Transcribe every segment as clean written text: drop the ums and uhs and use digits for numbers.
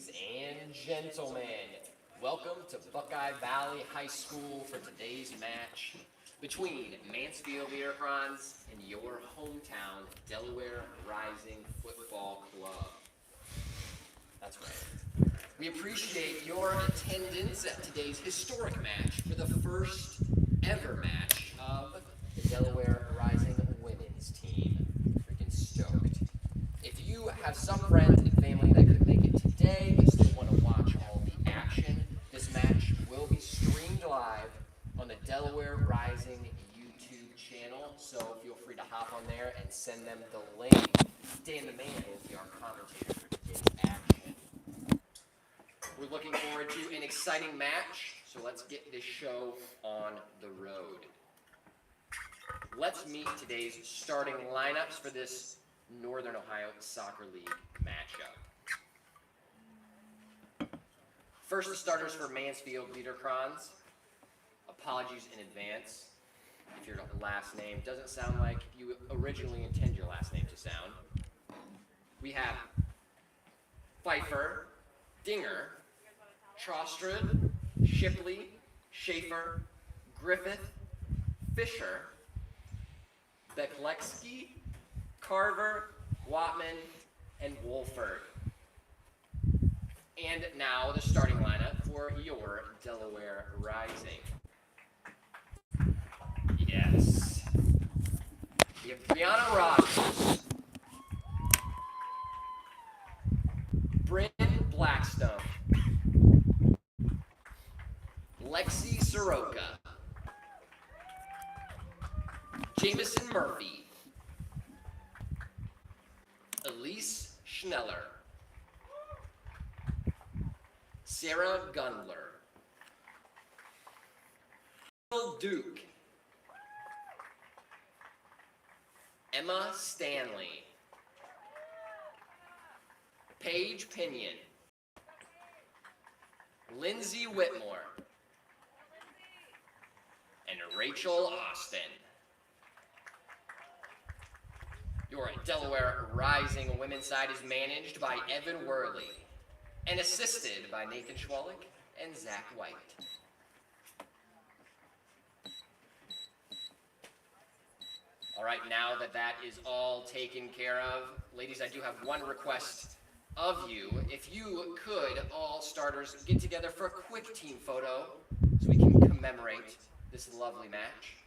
Ladies and gentlemen, welcome to Buckeye Valley High School for today's match between Mansfield Liederkranz and your hometown Delaware Rising Football Club. That's right. We appreciate your attendance at today's historic match for the first ever match of the Delaware Rising women's team. Freaking stoked. If you have some friends and family that could make it today but still want to watch all the action, this match will be streamed live on the Delaware Rising YouTube channel, so feel free to hop on there and send them the link. Dan the Man will be our commentator for today's action. We're looking forward to an exciting match, so let's get this show on the road. Let's meet today's starting lineups for this Northern Ohio Soccer League matchup. First, the starters for Mansfield Liederkranz. Apologies in advance if your last name doesn't sound like you originally intend your last name to sound. We have Pfeiffer, Dinger, Trostrud, Shipley, Schaefer, Griffith, Fisher, Beklexky, Carver, Watman, and Wolford. And now the starting lineup for your Delaware Rising. Yes. You have Brianna Rogers, Bryn Blackstone, Lexi Soroka, Jameson Murphy, Elise Schneller, Sarah Gundler, Phil Duke, Emma Stanley, Paige Pinion, Lindsay Whitmore, and Rachel Austin. Your Delaware Rising women's side is managed by Evan Worley and assisted by Nathan Schwalik and Zach White. All right, now that that is all taken care of, ladies, I do have one request of you. If you could, all starters, get together for a quick team photo so we can commemorate this lovely match.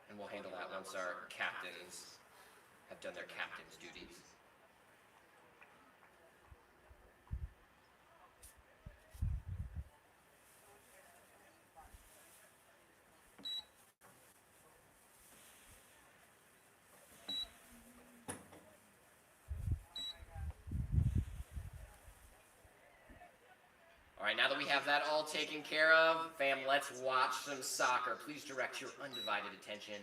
And we'll handle that once our captains have done their captain's duties. All right, now that we have that all taken care of, fam, let's watch some soccer. Please direct your undivided attention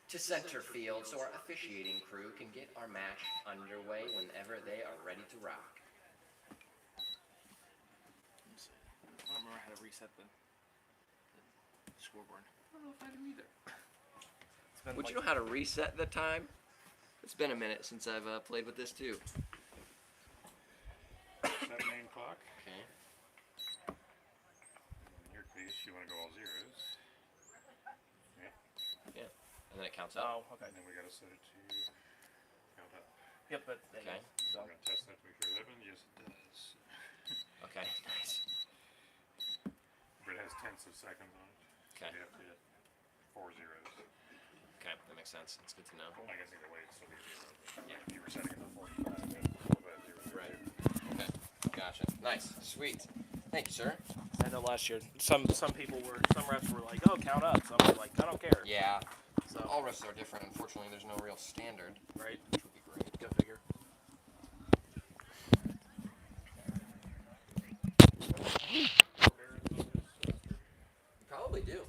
to center field so our officiating crew can get our match underway whenever they are ready to rock. I don't remember how to reset the scoreboard. I don't know if I do either. Would you know how to reset the time? It's been a minute since I've played with this too. Set main clock. Okay. In your case, you want to go all zeros. Yeah. And then it counts up. Oh, okay. And then we got to set it to count up. Yep, but Okay. So I'm going to test that to make sure it happens. Yes, it does. Okay, nice. But it has tenths of seconds on it. Okay. So you have to hit 4 zeros. Okay, that makes sense. That's good to know. I guess either way, it's still be zero. Yeah. If you were setting it to 45, then we'll put it at 0. Right. Okay, gotcha. Nice, sweet. Thank you, sir. I know last year some refs were like, oh, count up. Some were like, I don't care. Yeah. So All refs are different. Unfortunately, there's no real standard, right. which would be great. Go figure. You probably do.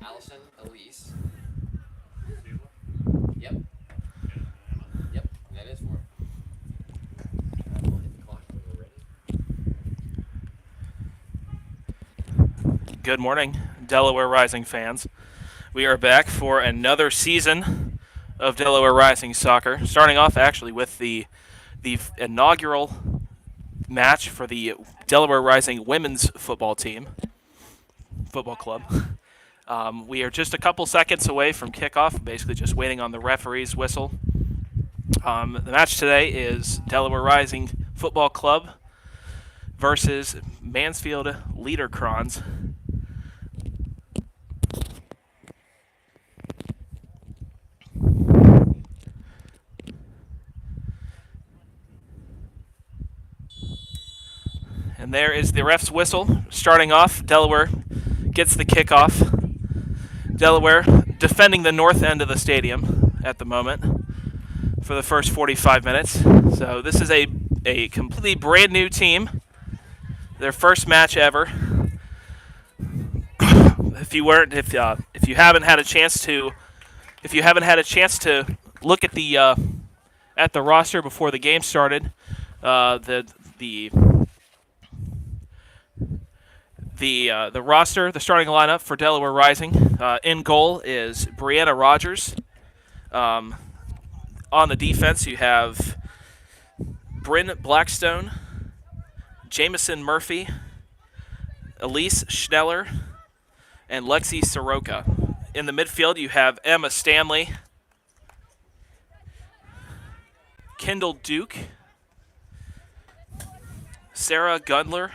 Allison, Elise. Yep. Yep, that is for him. We'll hit the clock when we're ready. Good morning, Delaware Rising fans. We are back for another season of Delaware Rising Soccer. Starting off actually with the inaugural match for the Delaware Rising women's football club. We are just a couple seconds away from kickoff, basically just waiting on the referee's whistle. The match today is Delaware Rising Football Club versus Mansfield Liederkranz. And there is the ref's whistle. Starting off, Delaware gets the kickoff. Delaware defending the north end of the stadium at the moment for the first 45 minutes. So this is a completely brand new team. Their first match ever. If you haven't had a chance to look at the roster before the game started, the roster, the starting lineup for Delaware Rising. In goal is Brianna Rogers. On the defense, you have Bryn Blackstone, Jameson Murphy, Elise Schneller, and Lexi Soroka. In the midfield, you have Emma Stanley, Kendall Duke, Sarah Gundler,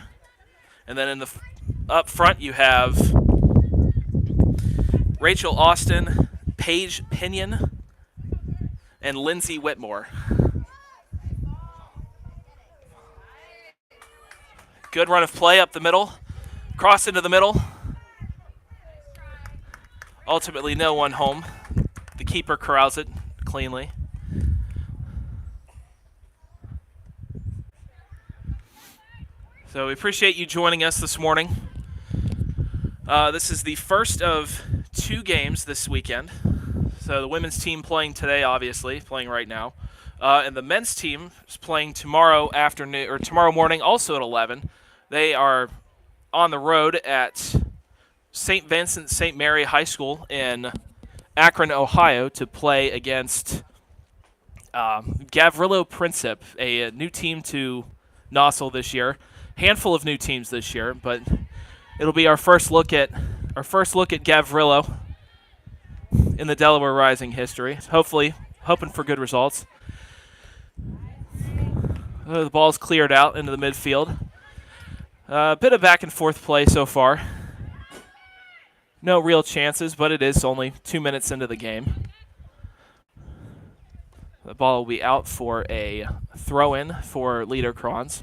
and then up front you have Rachel Austin, Paige Pinion, and Lindsay Whitmore. Good run of play up the middle, cross into the middle. Ultimately, no one home. The keeper corrals it cleanly. So we appreciate you joining us this morning. This is the first of 2 games this weekend. So the women's team playing today, obviously, playing right now. And the men's team is playing tomorrow afternoon or tomorrow morning, also at 11. They are on the road at St. Vincent St. Mary High School in Akron, Ohio, to play against Gavrilo Princip, a new team to Nossel this year. Handful of new teams this year, but it'll be our first look at Gavrilo in the Delaware Rising history. Hopefully, hoping for good results. The ball's cleared out into the midfield. A bit of back and forth play so far. No real chances, but it is only 2 minutes into the game. The ball will be out for a throw-in for Liederkranz.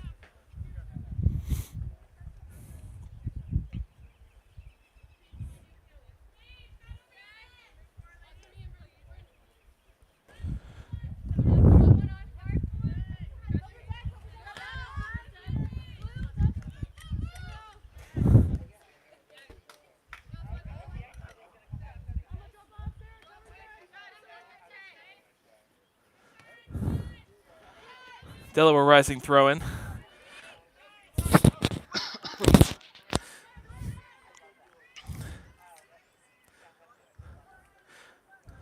Delaware Rising throw-in.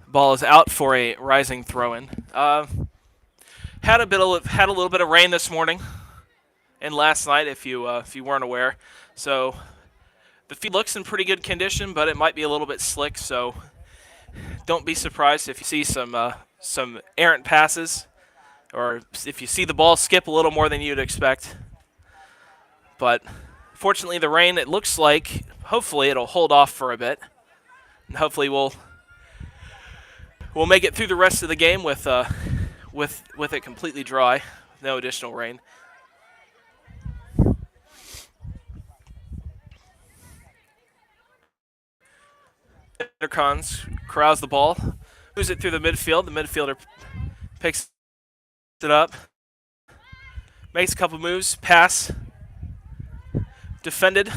Ball is out for a Rising throw-in. Had a little bit of rain this morning and last night, if you weren't aware. So the field looks in pretty good condition, but it might be a little bit slick. So don't be surprised if you see some errant passes, or if you see the ball skip a little more than you'd expect. But fortunately, the rain, it looks like, hopefully it'll hold off for a bit. And hopefully we'll make it through the rest of the game with it completely dry, no additional rain. Liederkranz corrals the ball, moves it through the midfield. The midfielder picks it up, makes a couple moves, pass, defended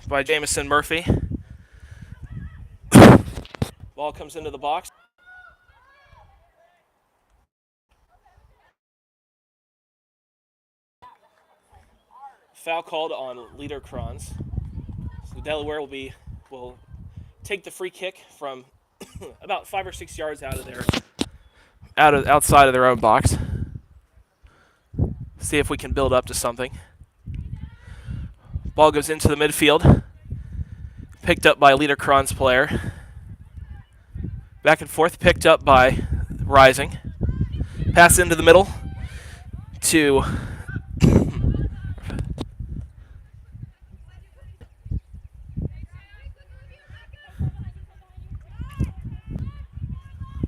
by Jameson Murphy. Ball comes into the box. Foul called on Liederkranz. So Delaware will take the free kick from about 5 or 6 yards out of their outside of their own box. See if we can build up to something. Ball goes into the midfield. Picked up by Liederkranz player. Back and forth, picked up by Rising. Pass into the middle to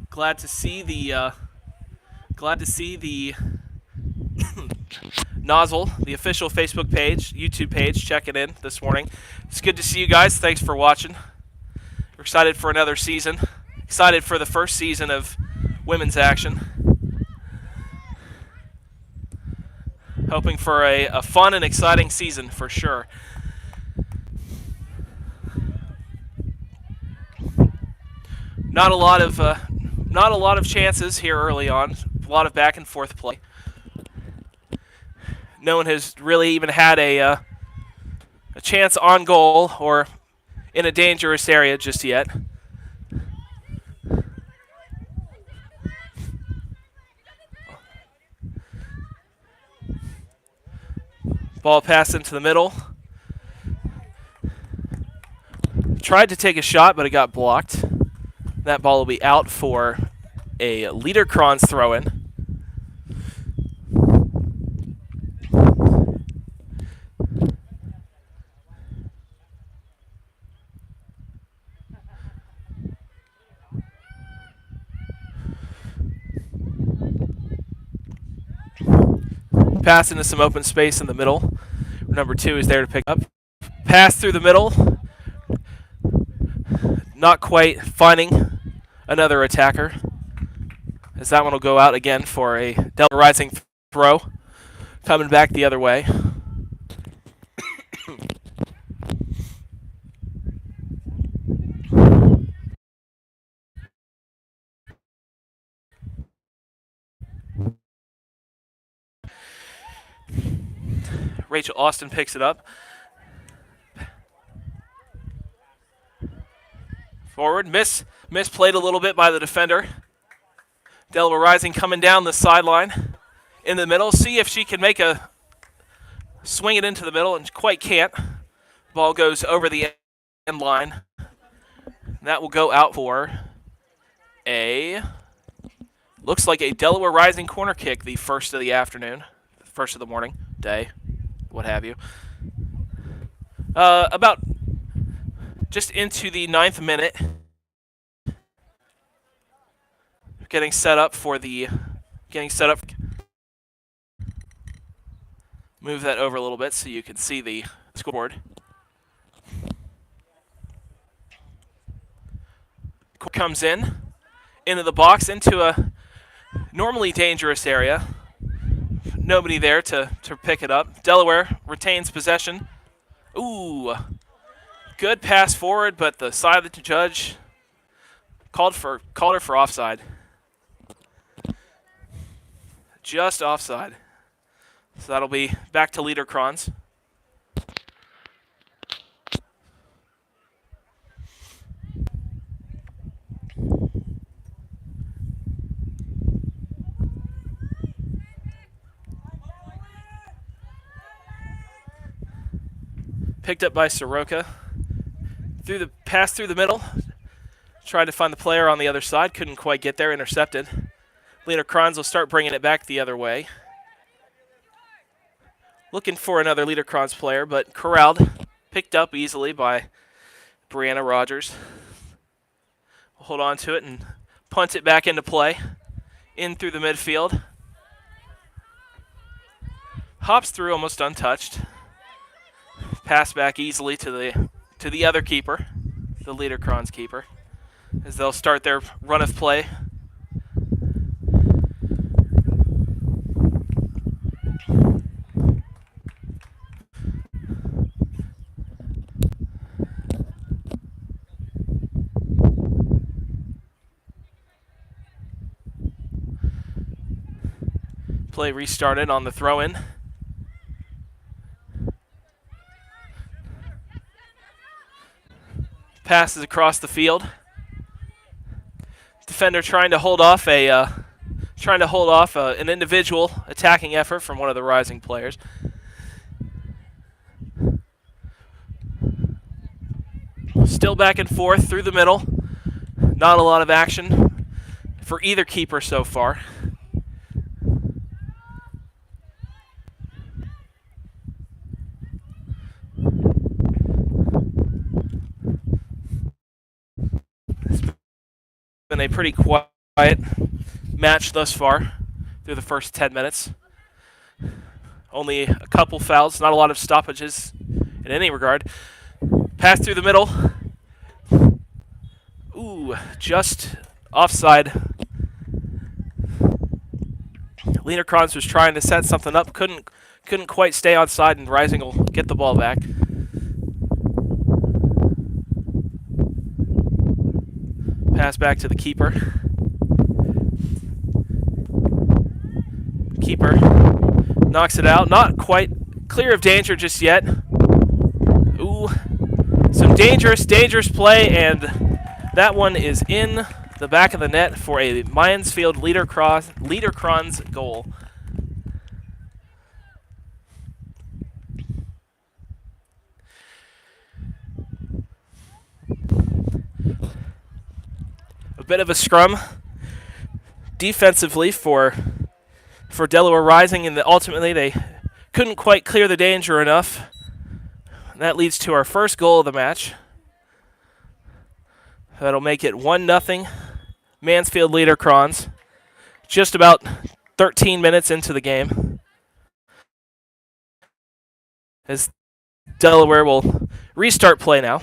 glad to see the Nozzle, the official Facebook page, YouTube page, checking in this morning. It's good to see you guys. Thanks for watching. We're excited for another season. Excited for the first season of women's action. Hoping for a fun and exciting season for sure. Not a lot of chances here early on. A lot of back and forth play. No one has really even had a chance on goal or in a dangerous area just yet. Ball passed into the middle. Tried to take a shot, but it got blocked. That ball will be out for a Liederkranz throw-in. Pass into some open space in the middle. Number 2 is there to pick up. Pass through the middle. Not quite finding another attacker. As that one will go out again for a Delaware Rising throw. Coming back the other way. Rachel Austin picks it up. Forward, misplayed a little bit by the defender. Delaware Rising coming down the sideline in the middle. See if she can make a swing it into the middle, and quite can't. Ball goes over the end line. That will go out for looks like a Delaware Rising corner kick, the first of the afternoon, first of the morning, day, what have you. About just into the 9th minute. Getting set up. Move that over a little bit so you can see the scoreboard. Comes into the box, into a normally dangerous area. Nobody there to pick it up. Delaware retains possession. Ooh, good pass forward, but the side of the judge called her for offside. Just offside. So that'll be back to Liederkranz. Picked up by Soroka. Pass through the middle. Tried to find the player on the other side. Couldn't quite get there. Intercepted. Liederkranz will start bringing it back the other way. Looking for another Liederkranz player, but corralled. Picked up easily by Brianna Rogers. We'll hold on to it and punt it back into play. In through the midfield. Hops through almost untouched. Pass back easily to the other keeper, the Liederkranz keeper, as they'll start their run of play. Play restarted on the throw-in. Passes across the field. defender trying to hold off an individual attacking effort from one of the Rising players. Still back and forth through the middle. Not a lot of action for either keeper so far. It's been a pretty quiet match thus far through the first 10 minutes. Only a couple fouls, not a lot of stoppages in any regard. Pass through the middle. Ooh, just offside. Liederkranz was trying to set something up, couldn't quite stay onside, and Rising will get the ball back. Pass back to the keeper. Keeper knocks it out. Not quite clear of danger just yet. Ooh, some dangerous play, and that one is in the back of the net for a Mansfield Liederkranz goal. A bit of a scrum defensively for Delaware Rising, and ultimately they couldn't quite clear the danger enough. That leads to our first goal of the match. That'll make it 1-0 Mansfield Liederkranz. Just about 13 minutes into the game, as Delaware will restart play now.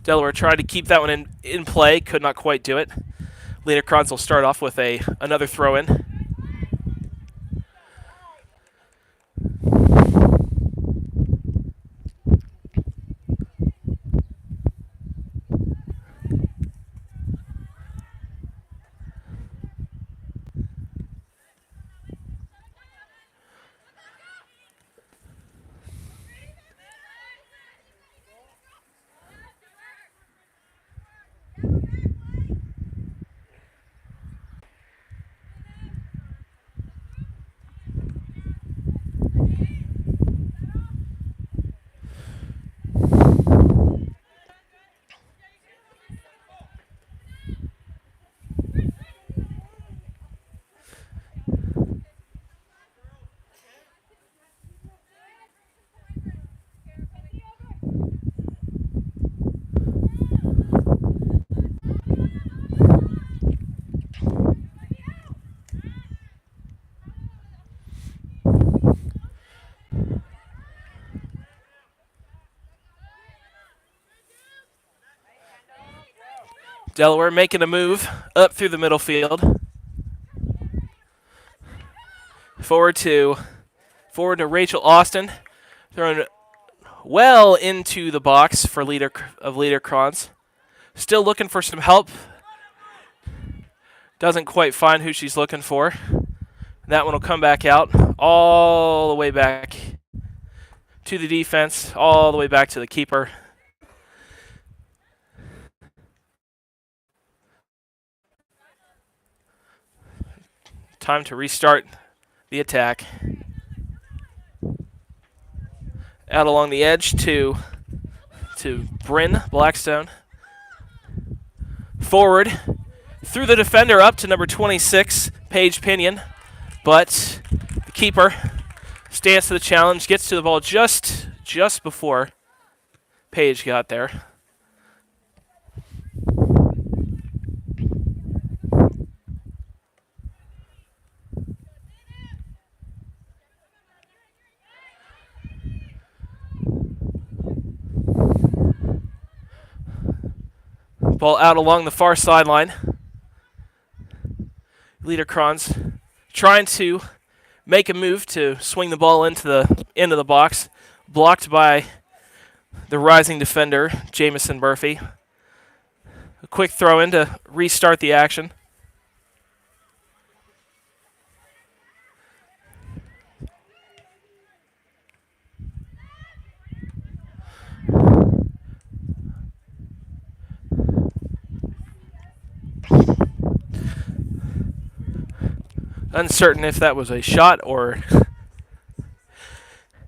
Delaware tried to keep that one in play, could not quite do it. Liederkranz will start off with another throw-in. Delaware making a move up through the middle field. Forward to Rachel Austin. Thrown well into the box for Liederkranz. Still looking for some help. Doesn't quite find who she's looking for. That one will come back out all the way back to the defense, all the way back to the keeper. Time to restart the attack. Out along the edge to Bryn Blackstone. Forward through the defender up to number 26, Paige Pinion. But the keeper stands to the challenge, gets to the ball just before Paige got there. Ball out along the far sideline. Liederkranz trying to make a move to swing the ball into the box. Blocked by the Rising defender, Jamison Murphy. quick throw in to restart the action. Uncertain if that was a shot or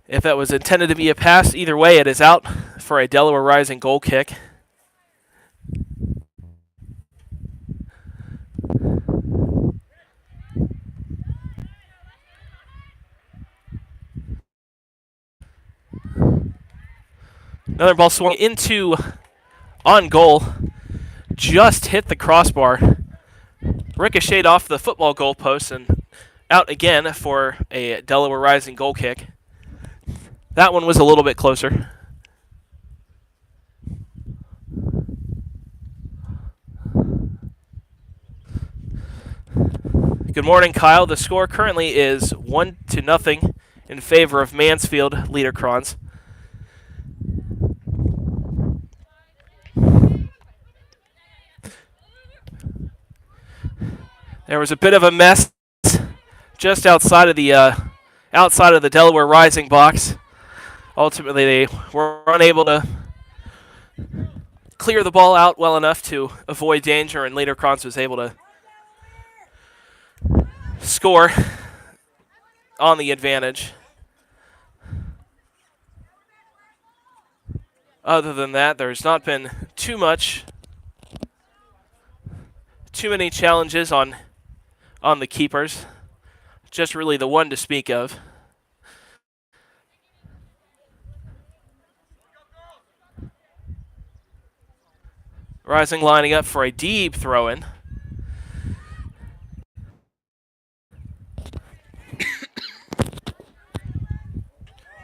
if that was intended to be a pass. Either way, it is out for a Delaware Rising goal kick. Another ball swung into on goal. Just hit the crossbar. Ricocheted off the football goalpost and out again for a Delaware Rising goal kick. That one was a little bit closer. Good morning, Kyle. The score currently is 1-0 in favor of Mansfield Liederkranz. There was a bit of a mess just outside of the Delaware Rising box. Ultimately, they were unable to clear the ball out well enough to avoid danger, and Liederkranz was able to score on the advantage. Other than that, there's not been too many challenges on the keepers. Just really the one to speak of. Rising lining up for a deep throw-in.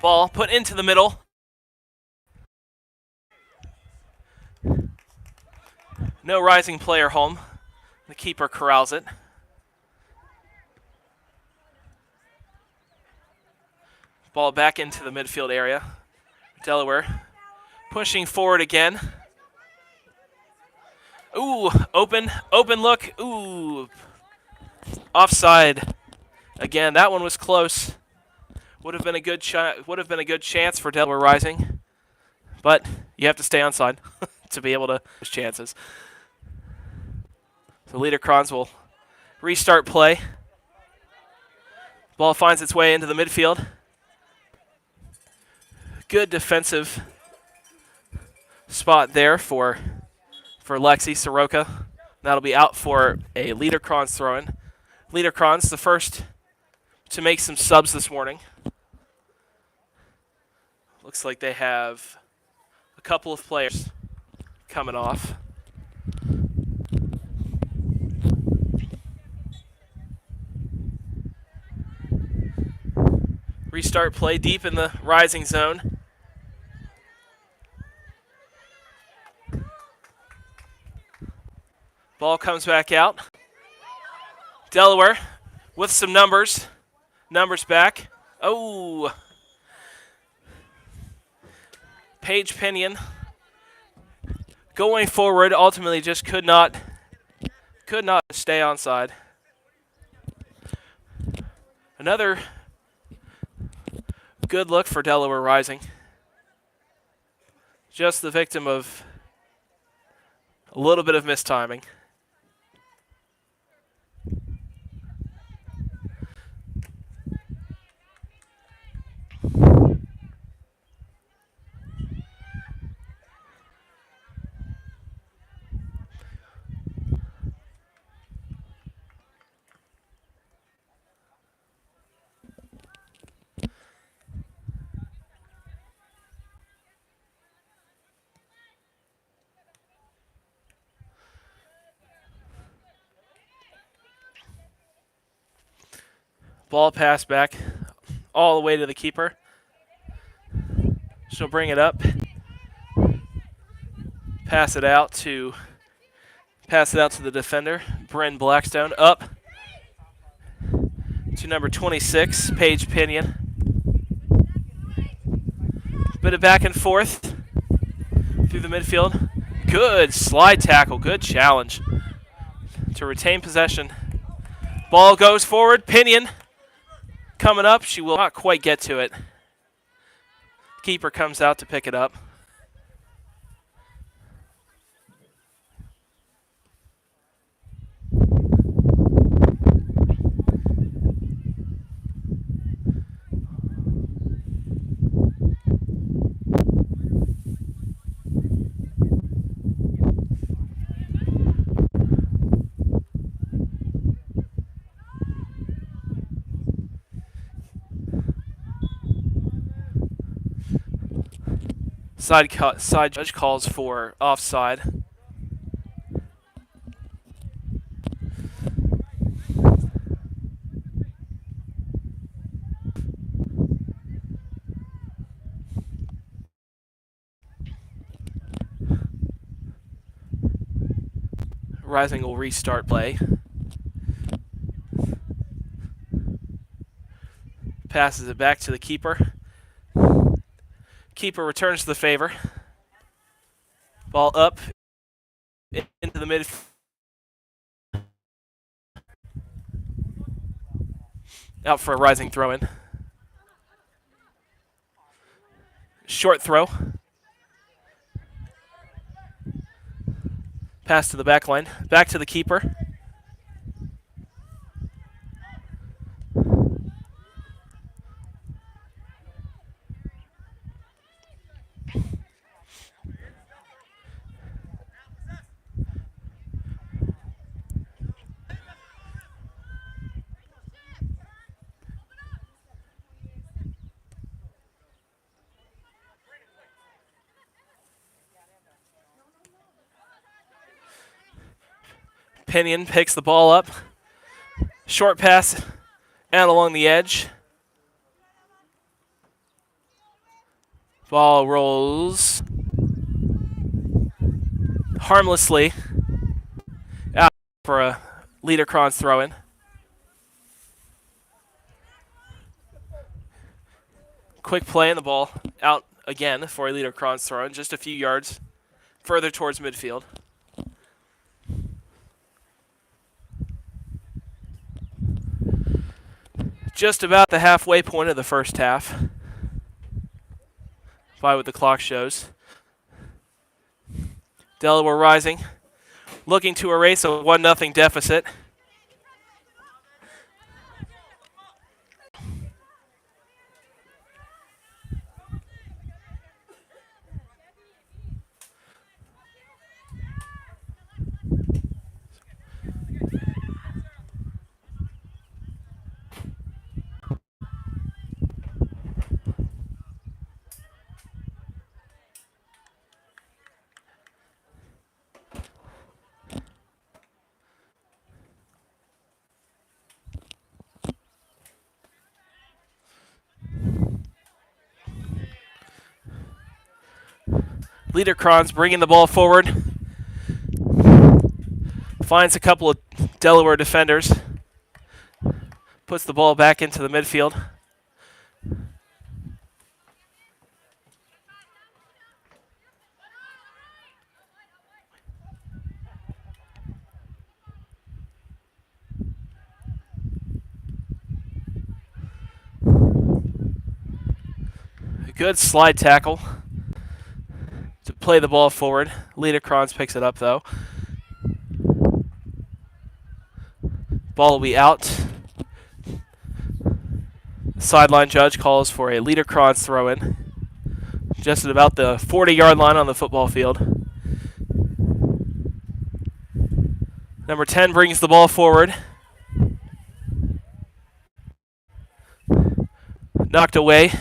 Ball put into the middle. No Rising player home. The keeper corrals it. Ball back into the midfield area. Delaware pushing forward again. Ooh, open look. Ooh, offside. Again, that one was close. Would have been a good chance for Delaware Rising, but you have to stay onside to be able to have chances. So Liederkranz will restart play. Ball finds its way into the midfield. Good defensive spot there for Lexi Soroka. That'll be out for a Liederkranz throw-in. Liederkranz, the first to make some subs this morning. Looks like they have a couple of players coming off. Restart play deep in the Rising zone. Ball comes back out. Delaware with some numbers. Numbers back. Oh. Paige Pinion going forward ultimately just could not stay onside. Another good look for Delaware Rising. Just the victim of a little bit of mistiming. Ball pass back all the way to the keeper. She'll bring it up. Pass it out to the defender, Bryn Blackstone. Up to number 26, Paige Pinion. Bit of back and forth through the midfield. Good slide tackle. Good challenge to retain possession. Ball goes forward. Pinion coming up. She will not quite get to it. Keeper comes out to pick it up. Side judge calls for offside. Rising will restart play. Passes it back to the keeper. Keeper returns the favor. Ball up into the mid. Out for a Rising throw-in. Short throw. Pass to the back line. Back to the keeper. Pinion picks the ball up. Short pass out along the edge. Ball rolls harmlessly out for a Liederkranz throw-in. Quick play and the ball out again for a Liederkranz throw-in, just a few yards further towards midfield. Just about the halfway point of the first half. By what the clock shows. Delaware Rising looking to erase a 1-0 deficit. Liederkranz bringing the ball forward. Finds a couple of Delaware defenders. Puts the ball back into the midfield. A good slide tackle to play the ball forward. Liederkranz picks it up though. Ball will be out. Sideline judge calls for a Liederkranz throw-in. Just at about the 40-yard line on the football field. Number 10 brings the ball forward. Knocked away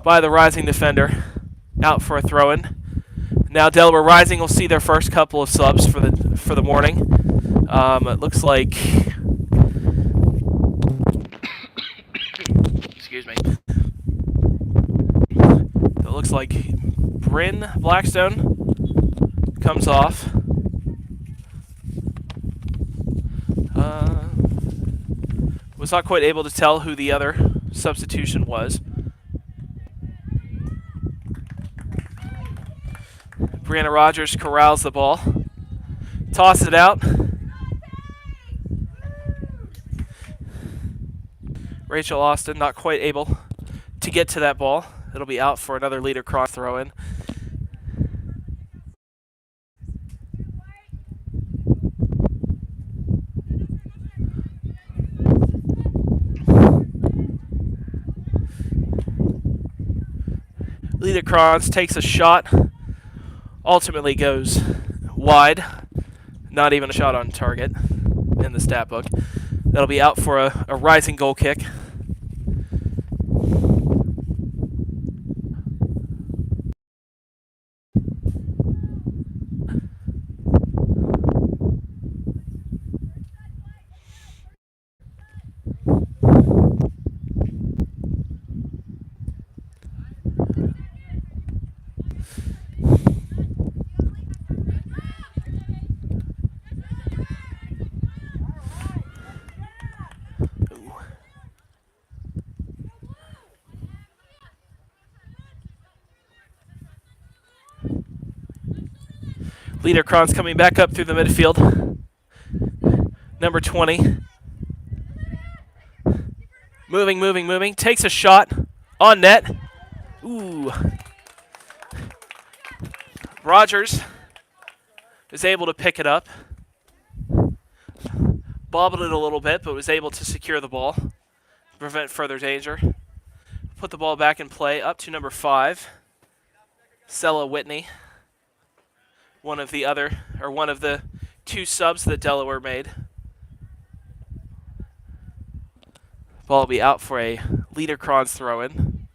by the Rising defender. Out for a throw-in. Now Delaware Rising will see their first couple of subs for the morning. It looks like, excuse me. It looks like Bryn Blackstone comes off. Was not quite able to tell who the other substitution was. Brianna Rogers corrals the ball. Toss it out. Rachel Austin not quite able to get to that ball. It'll be out for another Liederkranz throw-in. Liederkranz takes a shot, ultimately goes wide. Not even a shot on target in the stat book. That'll be out for a rising goal kick. Liederkranz coming back up through the midfield. Number 20. Moving. Takes a shot on net. Ooh. Rogers is able to pick it up. Bobbled it a little bit, but was able to secure the ball. Prevent further danger. Put the ball back in play up to number 5. Sella Whitney. One of the 2 subs that Delaware made. Ball will be out for a Liederkranz throw-in.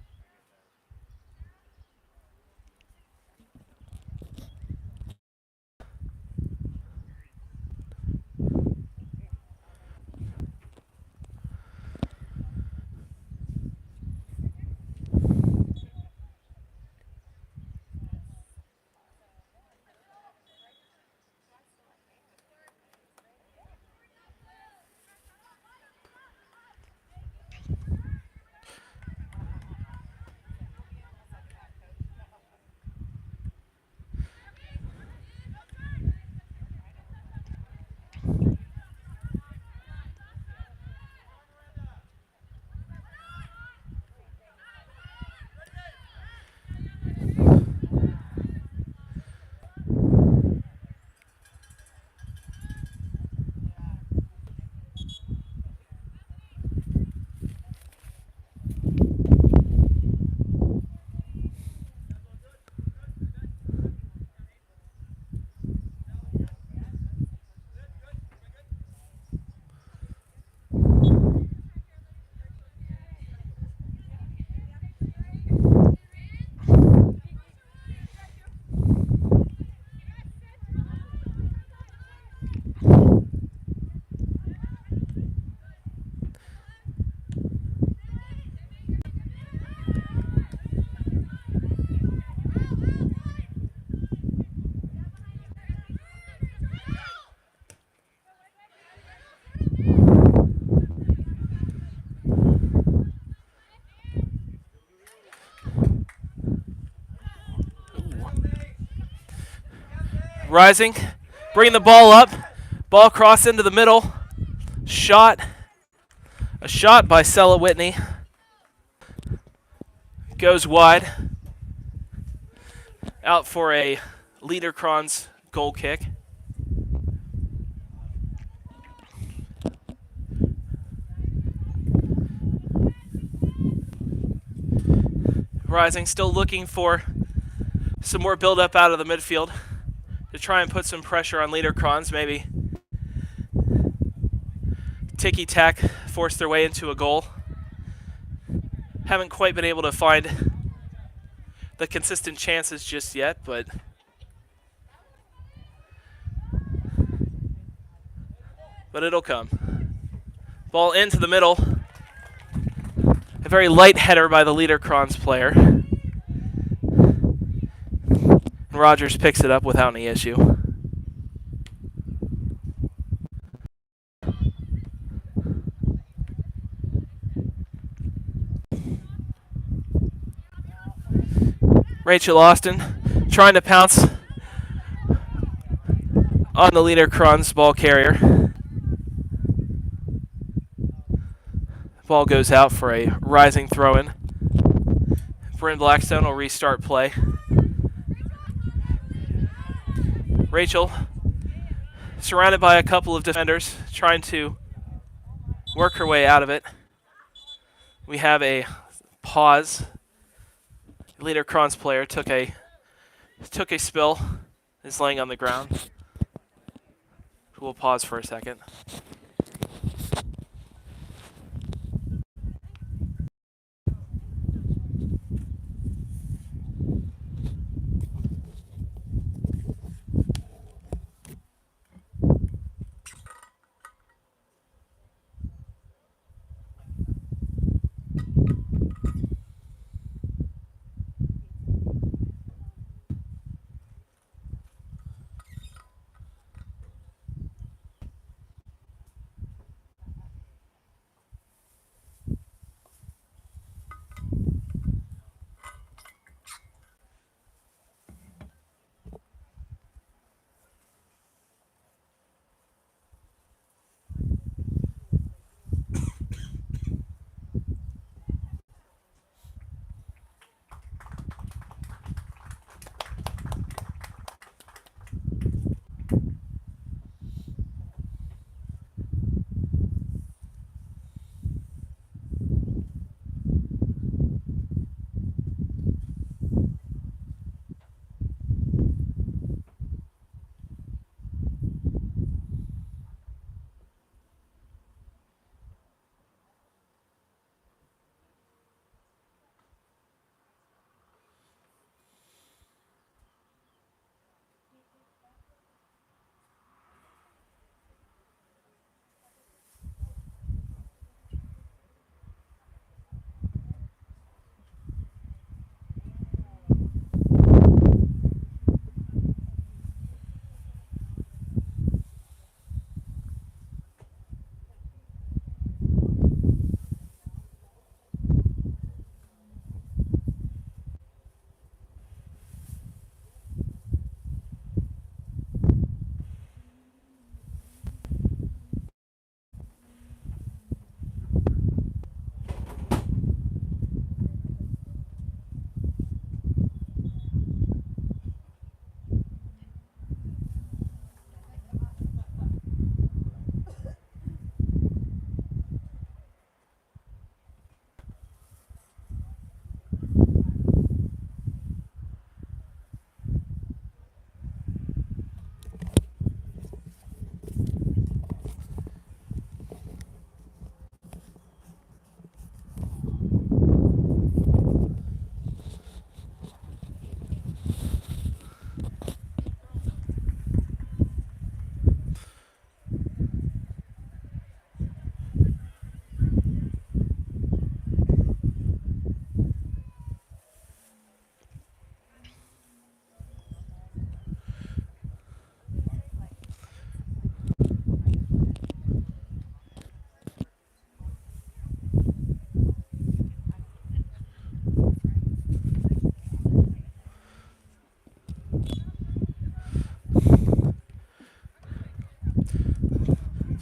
Rising, bringing the ball up. Ball crossed into the middle. Shot. A shot by Sella Whitney. Goes wide. Out for a Liederkranz goal kick. Rising, still looking for some more build-up out of the midfield to try and put some pressure on Liederkranz, maybe ticky-tack, force their way into a goal. Haven't quite been able to find the consistent chances just yet, but it'll come. Ball into the middle. A very light header by the Liederkranz player. Rogers picks it up without any issue. Rachel Austin trying to pounce on the Liederkranz ball carrier. Ball goes out for a rising throw-in. Bryn Blackstone will restart play. Rachel, surrounded by a couple of defenders, trying to work her way out of it. We have a pause. Liederkranz player took a spill, is laying on the ground. We'll pause for a second.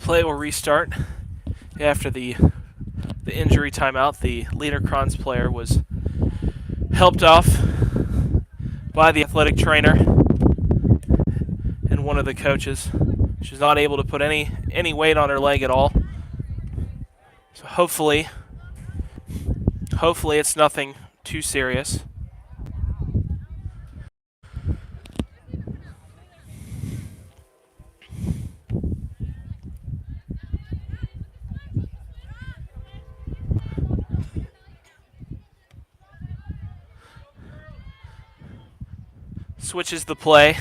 Play will restart after the injury timeout. The Liederkranz player was helped off by the athletic trainer and one of the coaches. She's not able to put any weight on her leg at all. So hopefully it's nothing too serious. Switches the play.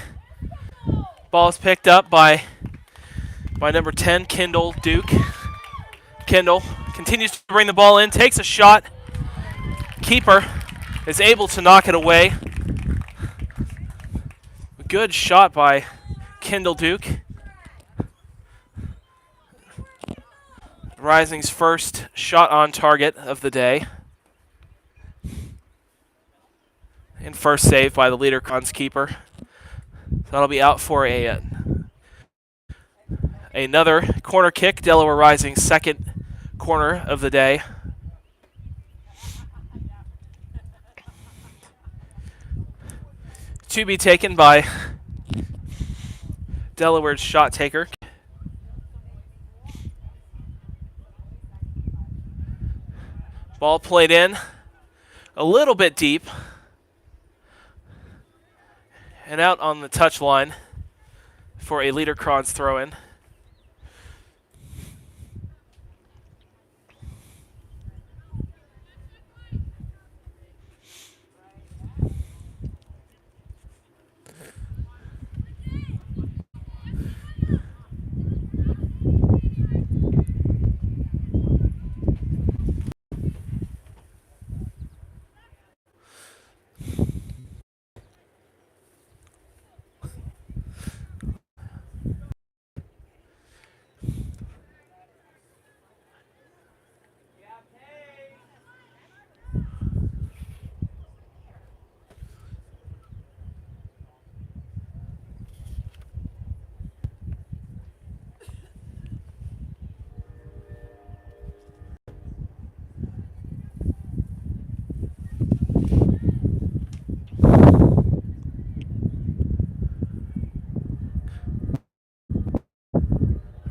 Ball is picked up by number 10, Kendall Duke. Kendall continues to bring the ball in, takes a shot. Keeper is able to knock it away. Good shot by Kendall Duke. Rising's first shot on target of the day. And first save by the Liederkranz keeper. That'll be out for a Another corner kick, Delaware Rising second corner of the day. To be taken by Delaware's shot taker. Ball played in a little bit deep and out on the touch line for a Liederkranz throw-in.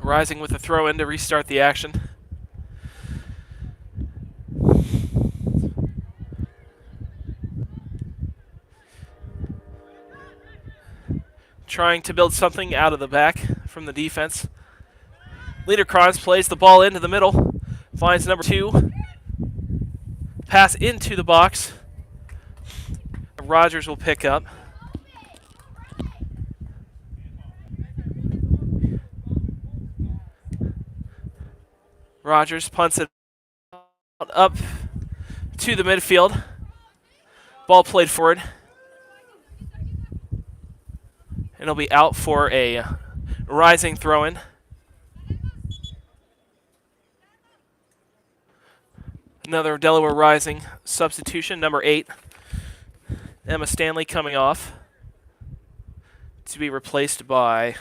Rising with a throw-in to restart the action. Trying to build something out of the back from the defense. Liederkranz plays the ball into the middle. Finds number 2. Pass into the box. Rogers will pick up. Rogers punts it up to the midfield. Ball played forward. And it'll be out for a Rising throw-in. Another Delaware Rising substitution, number 8. Emma Stanley coming off to be replaced by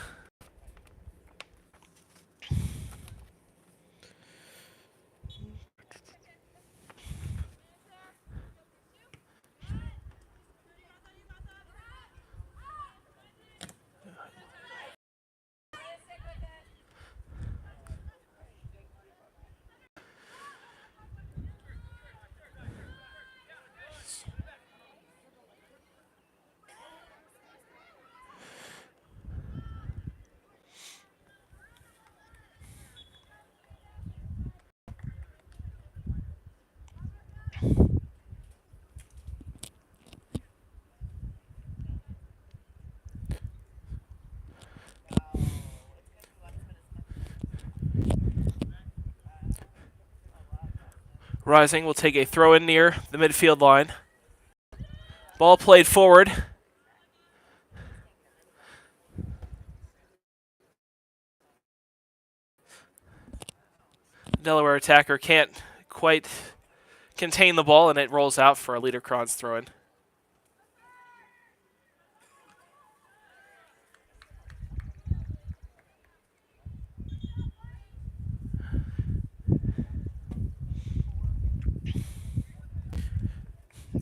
Rising will take a throw-in near the midfield line. Ball played forward. Delaware attacker can't quite contain the ball, and it rolls out for a Liederkranz throw-in.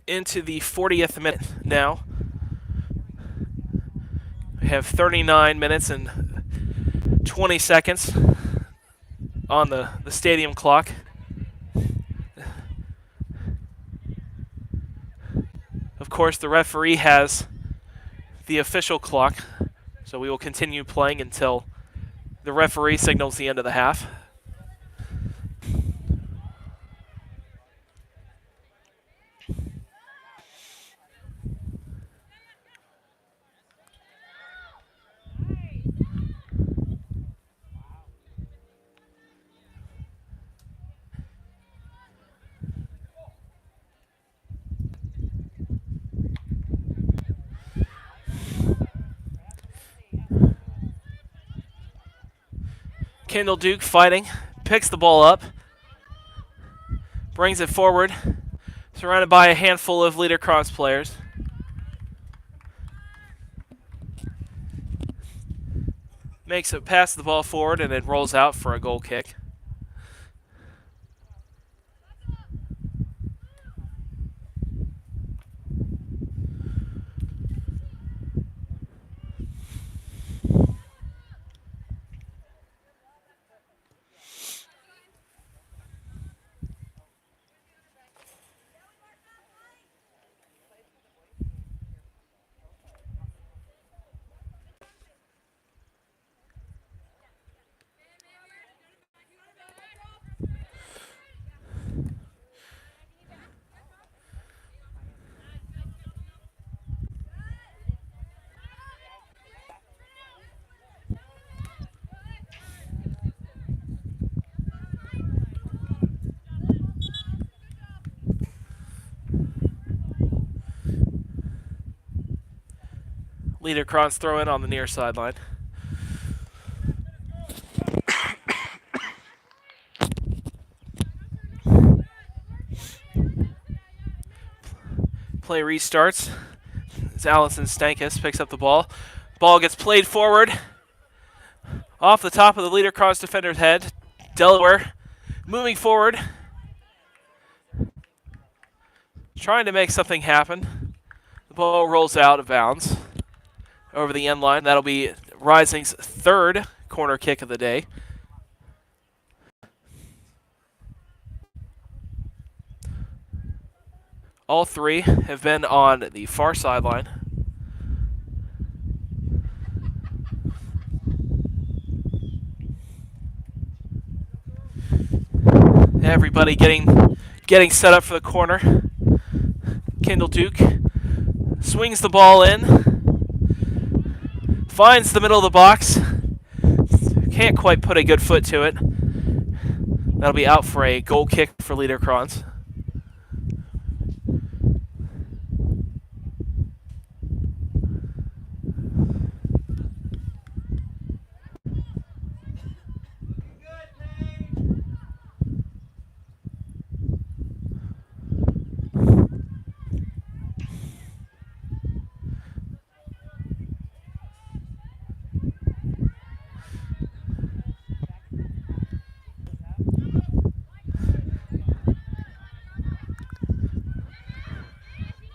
Into the 40th minute now. We have 39 minutes and 20 seconds on the stadium clock. Of course, the referee has the official clock, so we will continue playing until the referee signals the end of the half. Kendall Duke fighting, picks the ball up, brings it forward, surrounded by a handful of Liederkranz players. Makes it pass the ball forward, and it rolls out for a goal kick. Liederkranz throw in on the near sideline. Play restarts as Allison Stankus picks up the ball. Ball gets played forward off the top of the Liederkranz defender's head. Delaware moving forward, trying to make something happen. The ball rolls out of bounds over the end line. That'll be Rising's third corner kick of the day. All three have been on the far sideline. Everybody getting set up for the corner. Kendall Duke swings the ball in, finds the middle of the box, can't quite put a good foot to it. That'll be out for a goal kick for Liederkranz.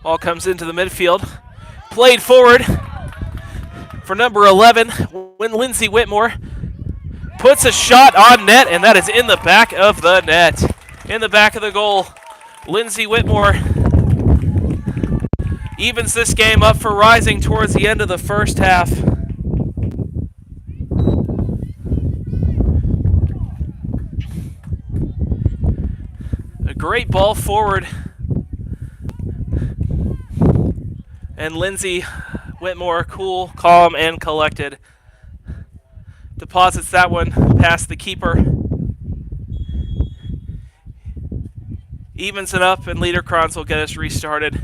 Ball comes into the midfield. Played forward for number 11, when Lindsay Whitmore puts a shot on net, and that is in the back of the net. In the back of the goal, Lindsay Whitmore evens this game up for Rising towards the end of the first half. A great ball forward. And Lindsay Whitmore, cool, calm, and collected, deposits that one past the keeper. Evens it up, and Liederkranz will get us restarted.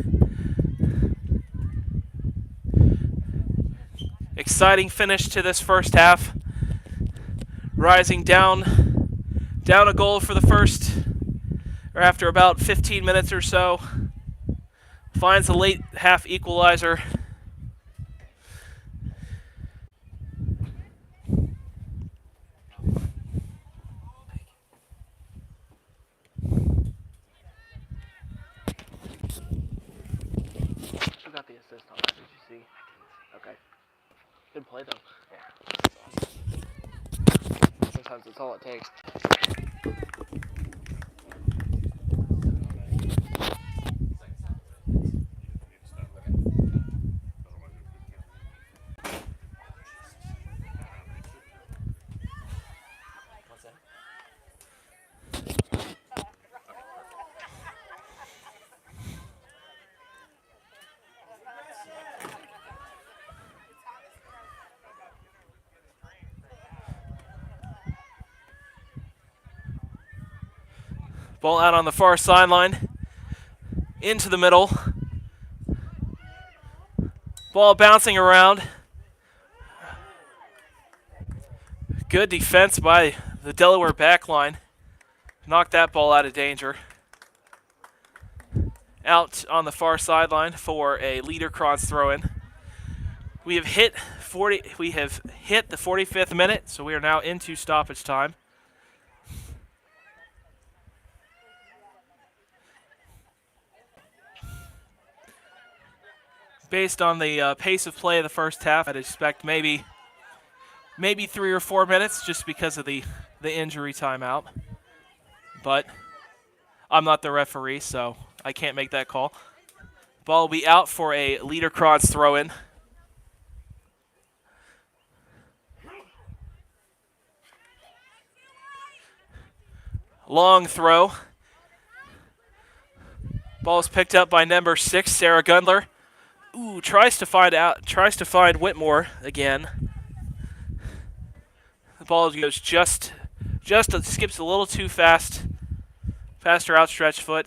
Exciting finish to this first half. Rising down a goal for the first, or after about 15 minutes or so. Finds the late half equalizer. Who got the assist on that? Did you see? Okay. Good play though. Yeah. Sometimes that's all it takes. Ball out on the far sideline, into the middle. Ball bouncing around. Good defense by the Delaware backline. Knocked that ball out of danger. Out on the far sideline for a Liederkranz throw-in. We have hit the 45th minute, so we are now into stoppage time. Based on the pace of play of the first half, I'd expect maybe 3 or 4 minutes just because of the injury timeout. But I'm not the referee, so I can't make that call. Ball will be out for a Liederkranz throw-in. Long throw. Ball is picked up by number 6, Sarah Gundler. Ooh, tries to find Whitmore again. The ball goes just skips a little too fast. Faster outstretched foot.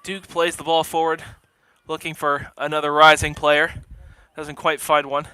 Duke plays the ball forward, looking for another rising player. Doesn't quite find one.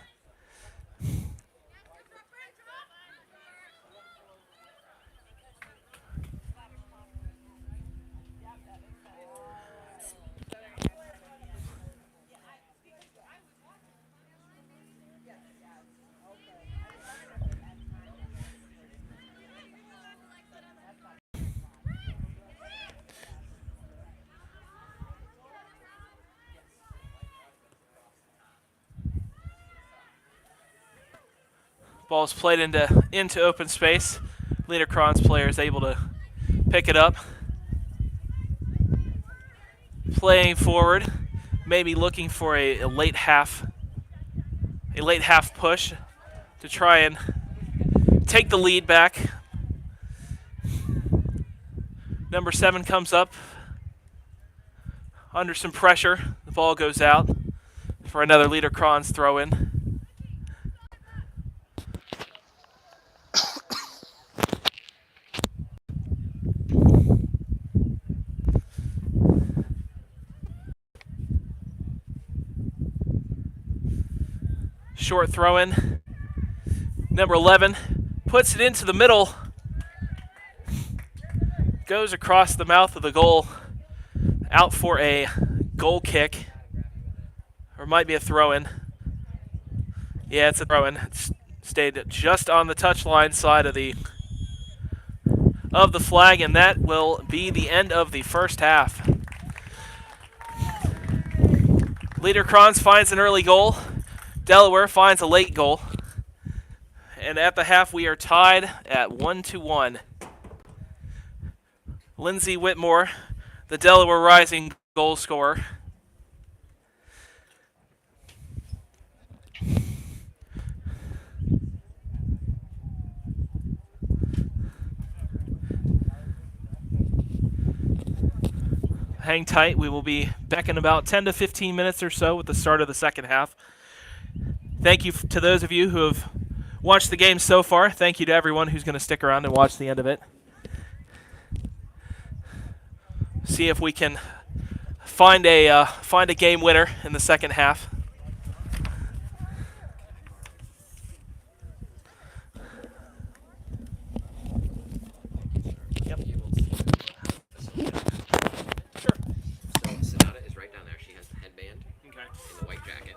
Ball's played into open space. Liederkranz player is able to pick it up. Playing forward, maybe looking for a late half push to try and take the lead back. Number 7 comes up under some pressure. The ball goes out for another Liederkranz throw-in. Short throw-in. Number 11 puts it into the middle. Goes across the mouth of the goal. Out for a goal kick. Or might be a throw-in. Yeah, it's a throw-in. It's stayed just on the touchline side of the flag, and that will be the end of the first half. Liederkranz finds an early goal. Delaware finds a late goal. And at the half, we are tied at 1-1. Lindsay Whitmore, the Delaware Rising goal scorer. Hang tight. We will be back in about 10 to 15 minutes or so with the start of the second half. Thank you to those of you who have watched the game so far. Thank you to everyone who's going to stick around and watch the end of it. See if we can find a game winner in the second half. Yep. Sure. So Sonata is right down there. She has the headband Okay. and the white jacket.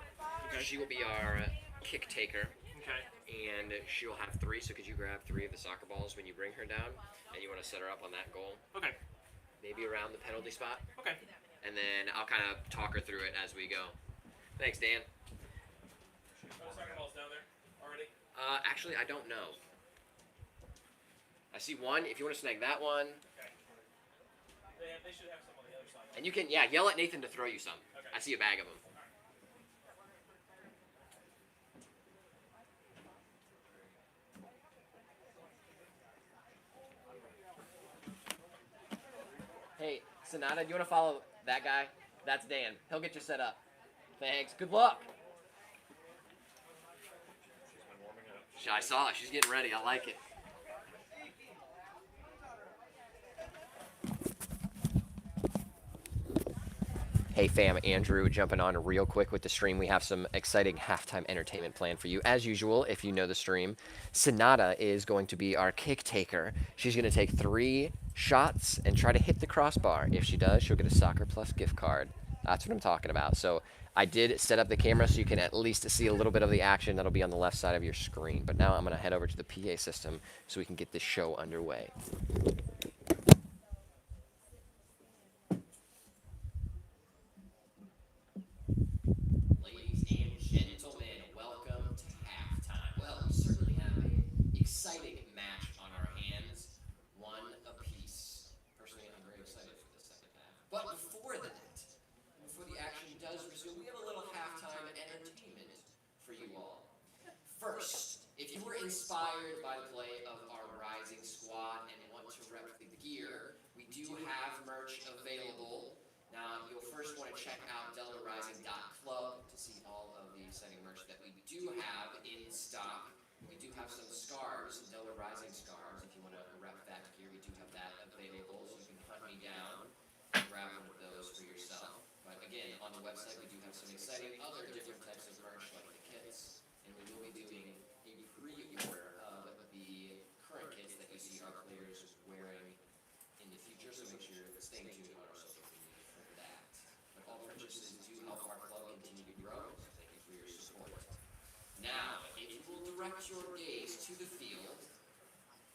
Okay. She will be our kick taker. Okay. And she'll have 3, so could you grab 3 of the soccer balls when you bring her down, and you want to set her up on that goal, Okay. maybe around the penalty spot, Okay. and then I'll kind of talk her through it as we go. Thanks, Dan. Soccer ball's down there already. Actually, I don't know. I see one. If you want to snag that one, Okay. They should have some on the other side. and you can, yell at Nathan to throw you some. Okay. I see a bag of them. Hey, Sonata, do you want to follow that guy? That's Dan. He'll get you set up. Thanks. Good luck. I saw it. She's getting ready. I like it. Hey fam, Andrew jumping on real quick with the stream. We have some exciting halftime entertainment planned for you. As usual, if you know the stream, Sonata is going to be our kick taker. She's going to take 3 shots and try to hit the crossbar. If she does, she'll get a Soccer Plus gift card. That's what I'm talking about. So I did set up the camera so you can at least see a little bit of the action. That'll be on the left side of your screen. But now I'm going to head over to the PA system so we can get this show underway. Ladies and gentlemen, welcome to halftime. Well, we certainly have an exciting match on our hands, one apiece. Personally, I'm very excited for the second half. But before the action does resume, we have a little halftime entertainment for you all. First, if you were inspired by the play of our rising squad and want to replicate the gear, we do have merch available. Now, you'll first want to check out DelawareRising.club to see all of the exciting merch that we do have in stock. We do have some scarves, Delaware Rising scarves. If you want to rep that gear, we do have that available, so you can hunt me down and grab one of those for yourself. But again, on the website, we do have some exciting other different types of merch, like the kits, and we will be doing a pre-order of the current kits that you see our players wearing in the future, so make sure you're staying tuned on our social media for that. But all purchases do help our club continue to grow, so thank you for your support. Now, if you will direct your gaze to the field,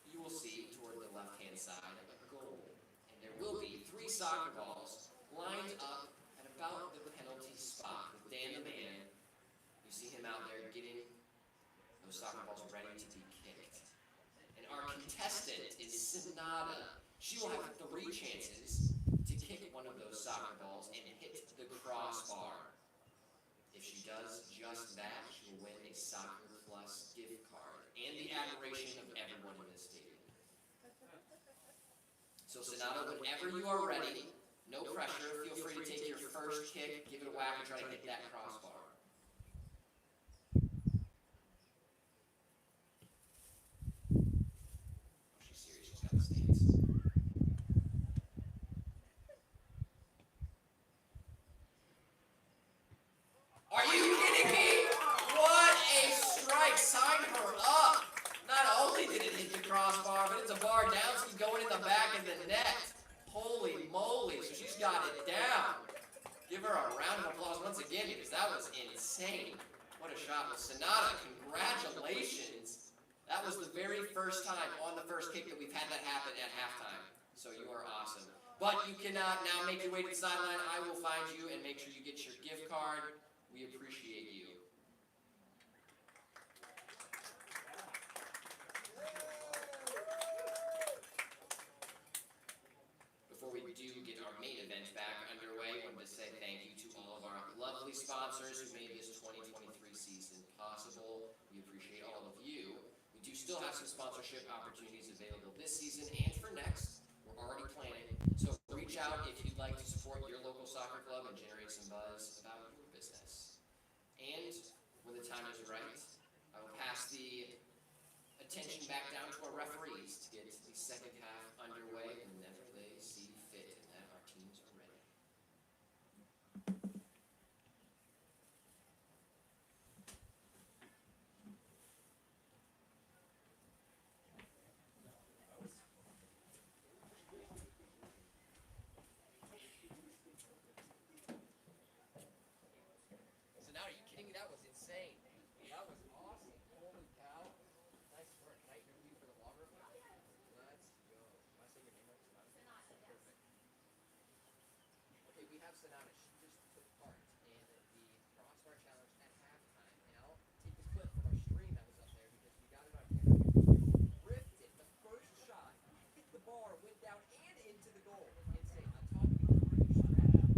you will see toward the left-hand side a goal. And there will be 3 soccer balls lined up at about the penalty spot with Dan the man. You see him out there getting those soccer balls ready to be kicked. And our contestant is Sonata. She will have 3 chances to kick one of those soccer balls and hit the crossbar. If she does just that, she will win a Soccer Plus gift card and the admiration of everyone in this stadium. So Sonata, whenever you are ready, no pressure, feel free to take your first kick, give it a whack, and try to hit that crossbar. Oh, she's serious, she's got the stance. Are you kidding me? What a strike! Sign her up! Not only did it hit the crossbar, but it's a bar down, so going in the back of the net. Holy moly, so she's got it down. Give her a round of applause once again, because that was insane. What a shot. Well, Sonata, congratulations. That was the very first time on the first kick that we've had that happen at halftime. So you are awesome. But you can now make your way to the sideline. I will find you and make sure you get your gift card. We appreciate you. Before we do get our main event back underway, I wanted to say thank you to all of our lovely sponsors who made this 2023 season possible. We appreciate all of you. We do still have some sponsorship opportunities available this season and for next. We're already planning. So reach out if you'd like to support your local soccer club and generate some buzz about your business. And when the time is right, I will pass the attention back down to our referees to get the second half underway whenever they see fit and that our teams are ready. So now, are you kidding me? That was insane. That was awesome. Holy cow. Nice work. Night review for the water. Let's go. Am I saying your name right? Sonata. Perfect. Okay, we have Sonata. She just took part in the crossbar challenge at halftime. And I'll take this clip from our stream that was up there because we got it on camera. Ripped it. The first shot hit the bar, went down and into the goal. Insane. On top of the strategy.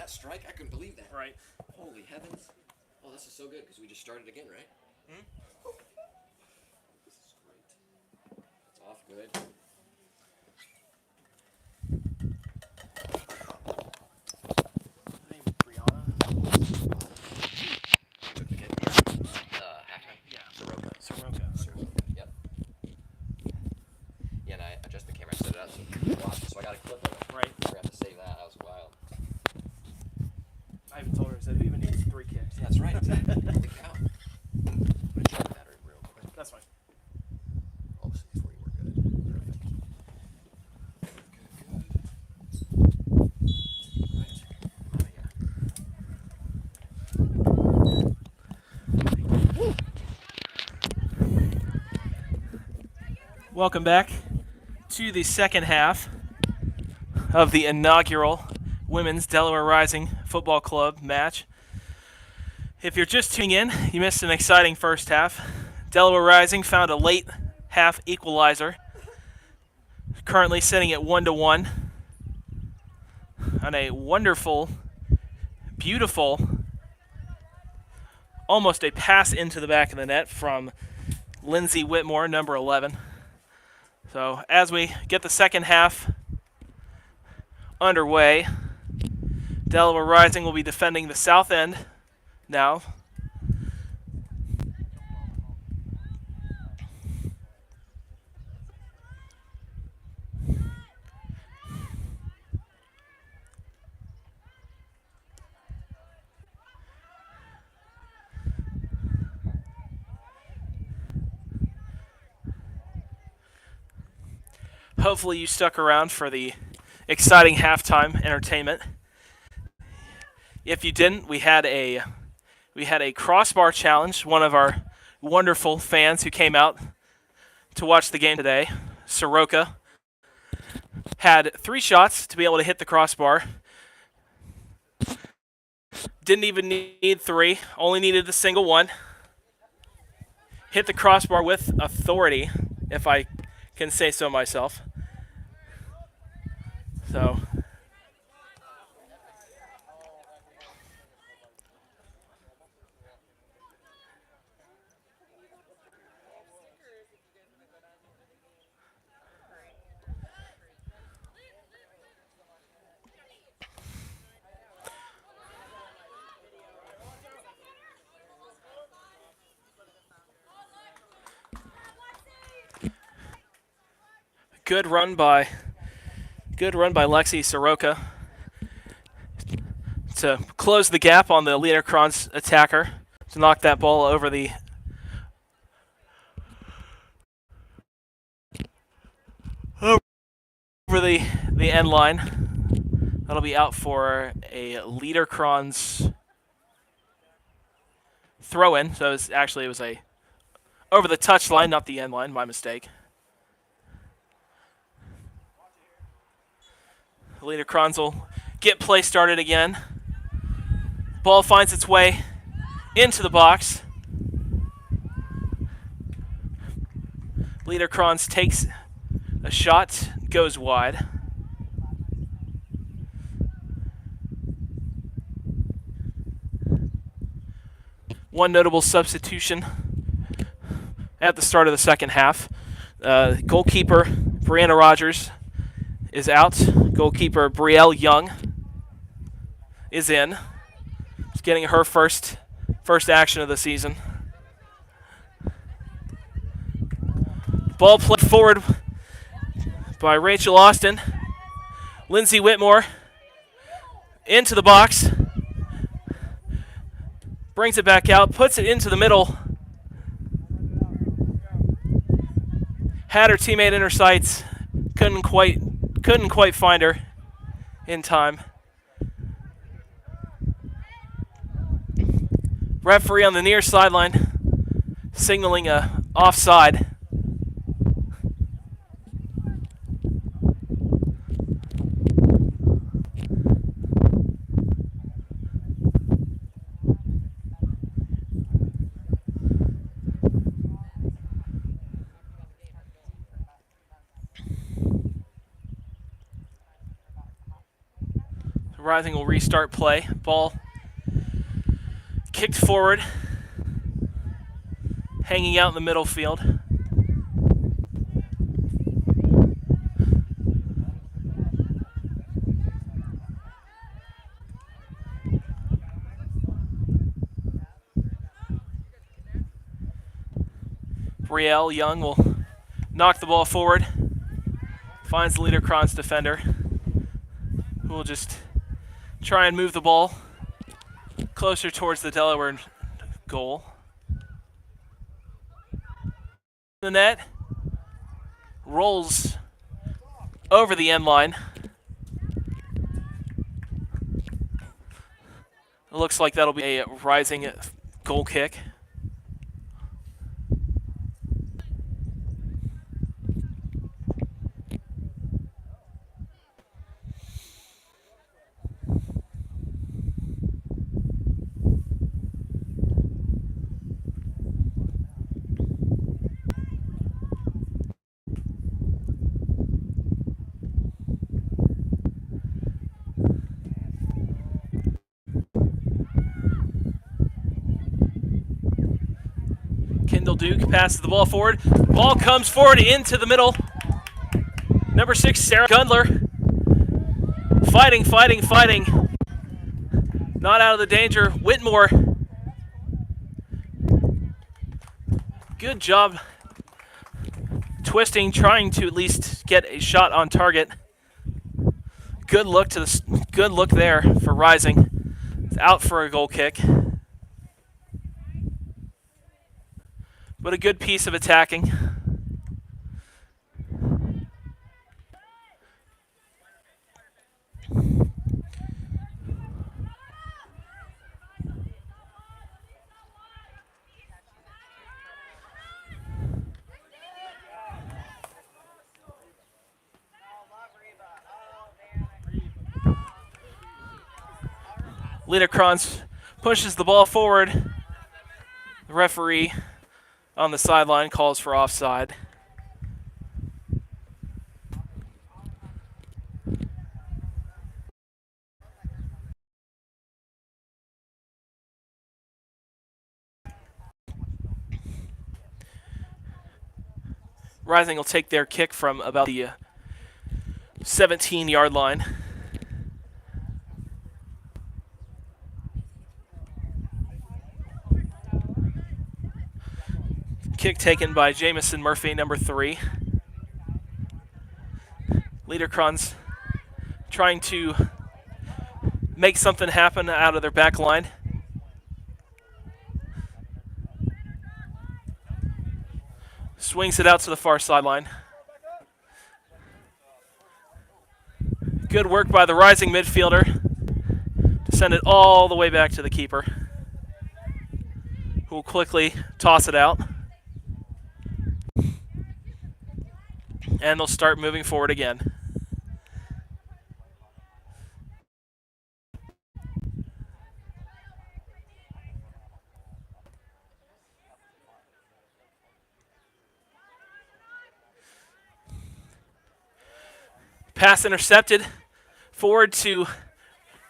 that strike? I couldn't believe that. Right. Holy heavens. Oh, this is so good because we just started again, right? This is great. It's off good. Took the kick. Halftime? Yeah. Soroka. Soroka. Yep. Yeah, and I adjusted the camera and set it up so you can watch it. So I got a clip of it. Right. I forgot to save that. That was wild. I even told her, I said, who even needs 3 kicks? That's right. Exactly. Holy cow. I'm going to check the battery real quick. That's fine. Oh, 640, we're good. Perfect. Good. Right. Welcome back to the second half of the inaugural Women's Delaware Rising Football Club match. If you're just tuning in, you missed an exciting first half. Delaware Rising found a late half equalizer, currently sitting at 1-1 on a wonderful, beautiful, almost a pass into the back of the net from Lindsay Whitmore, number 11. So as we get the second half underway, Delaware Rising will be defending the south end now. Hopefully you stuck around for the exciting halftime entertainment. If you didn't, we had a crossbar challenge. One of our wonderful fans who came out to watch the game today, Soroka, had 3 shots to be able to hit the crossbar. Didn't even need 3, only needed a single one. Hit the crossbar with authority, if I can say so myself. So good run by Lexi Soroka to close the gap on the Liederkranz attacker, to knock that ball over the end line. That'll be out for a Liederkranz throw-in. So it was a over the touch line, not the end line. My mistake. Liederkranz will get play started again. Ball finds its way into the box. Liederkranz takes a shot, goes wide. One notable substitution at the start of the second half. Goalkeeper Brianna Rogers is out. Goalkeeper Brielle Young is in. She's getting her first action of the season. Ball played forward by Rachel Austin. Lindsay Whitmore into the box. Brings it back out, puts it into the middle. Had her teammate in her sights. Couldn't quite find her in time. Referee on the near sideline signaling a offside. Rising will restart play. Ball kicked forward, hanging out in the middle field. Brielle Young will knock the ball forward. Finds the Liederkranz defender, who will just try and move the ball closer towards the Delaware goal. The net rolls over the end line. It looks like that'll be a Rising goal kick. Kendall Duke passes the ball forward. Ball comes forward into the middle. Number 6, Sarah Gundler. Fighting. Not out of the danger. Whitmore. Good job twisting, trying to at least get a shot on target. Good look there for Rising. It's out for a goal kick. But a good piece of attacking. Liederkranz pushes the ball forward. The referee on the sideline calls for offside. Rising will take their kick from about the 17-yard line. Kick taken by Jamison Murphy, number 3. Liederkranz trying to make something happen out of their back line. Swings it out to the far sideline. Good work by the Rising midfielder to send it all the way back to the keeper, who will quickly toss it out. And they'll start moving forward again. Pass intercepted forward to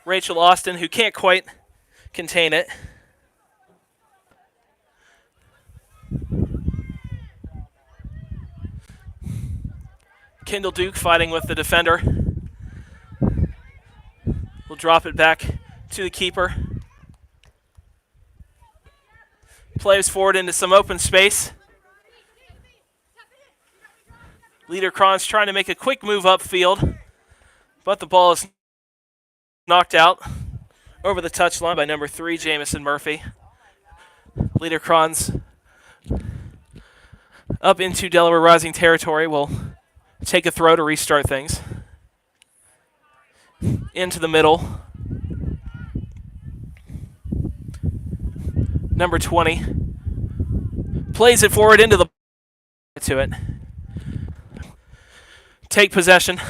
Rachel Austin, who can't quite contain it. Kendall Duke fighting with the defender. We'll drop it back to the keeper. Plays forward into some open space. Liederkranz trying to make a quick move upfield, but the ball is knocked out over the touchline by number 3, Jamison Murphy. Liederkranz up into Delaware Rising territory will take a throw to restart things. Into the middle. Number 20 plays it forward into the to it. Take possession.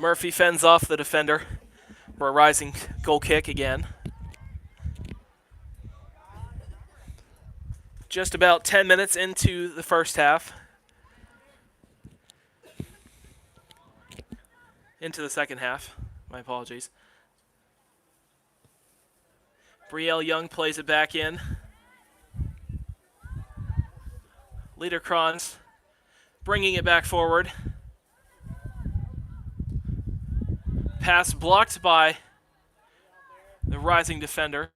Murphy fends off the defender for a rising goal kick again. Just about 10 minutes into the first half. Into the second half. My apologies. Brielle Young plays it back in. Liederkranz bringing it back forward. Pass blocked by the rising defender.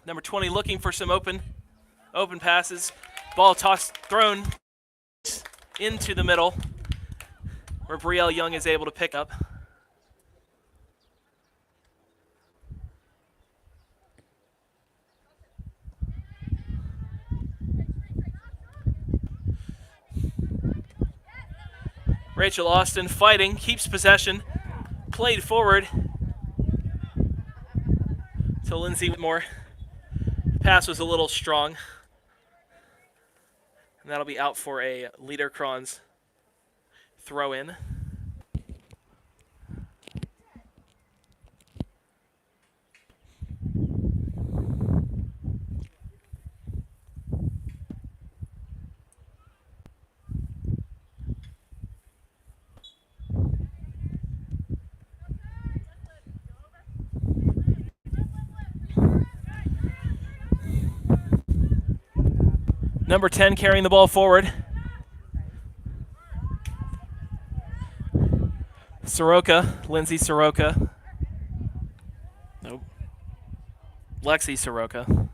Number 20 looking for some open passes. Ball tossed, thrown into the middle, where Brielle Young is able to pick up. Rachel Austin fighting, keeps possession, played forward to Lindsay Whitmore. Pass was a little strong. And that'll be out for a Liederkranz throw in. Number 10 carrying the ball forward. Soroka, Lindsay Soroka. Nope. Lexi Soroka.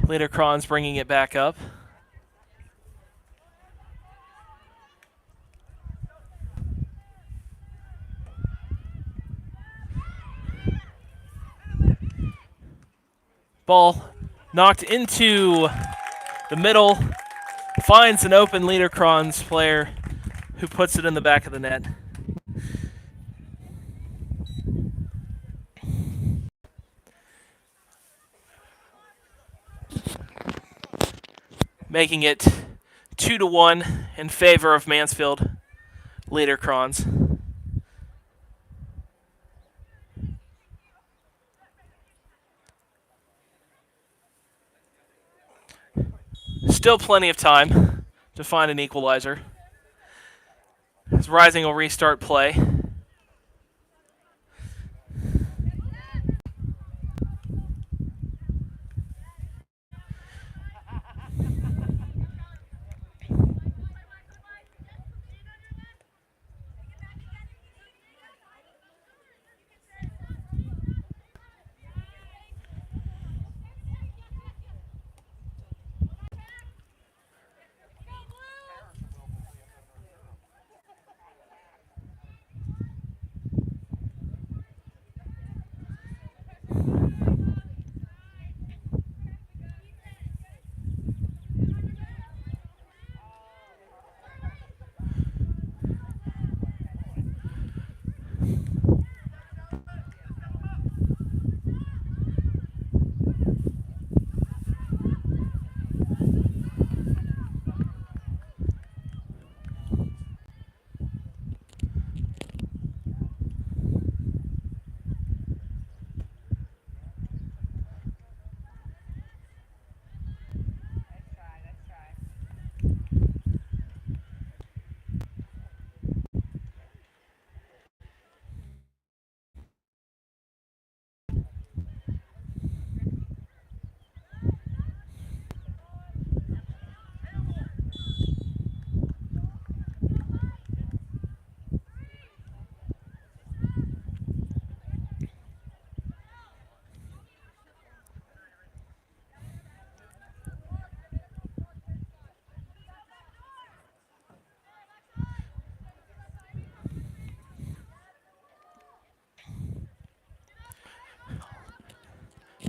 Liederkranz bringing it back up. Ball knocked into the middle, finds an open Liederkranz player who puts it in the back of the net. Making it 2-1 in favor of Mansfield Liederkranz. Still plenty of time to find an equalizer. As Rising will restart play.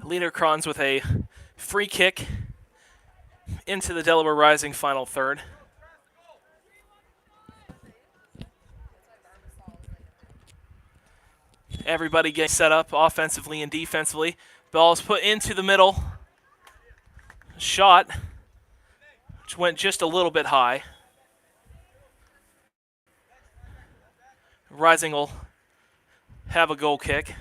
Liederkranz with a free kick into the Delaware Rising final third. Everybody getting set up offensively and defensively. Ball is put into the middle. Shot, which went just a little bit high. Rising will have a goal kick.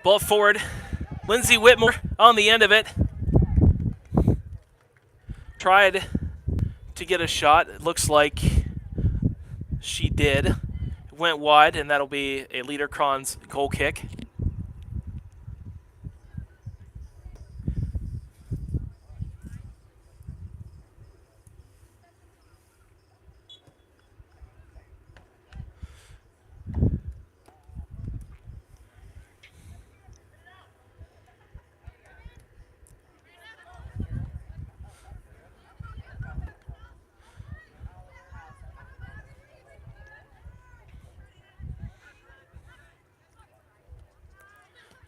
Ball forward. Lindsay Whitmore on the end of it. Tried to get a shot. It looks like she did. Went wide, and that'll be a Liederkranz goal kick.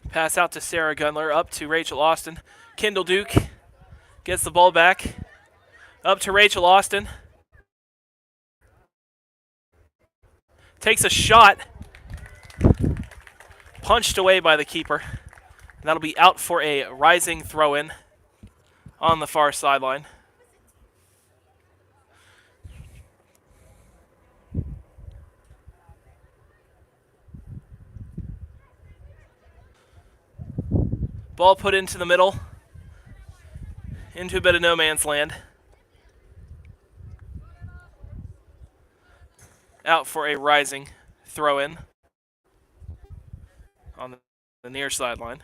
Pass out to Sarah Gunler, up to Rachel Austin. Kendall Duke gets the ball back. Up to Rachel Austin. Takes a shot. Punched away by the keeper. And that'll be out for a rising throw-in on the far sideline. Ball put into the middle, into a bit of no man's land. Out for a rising throw-in on the near sideline.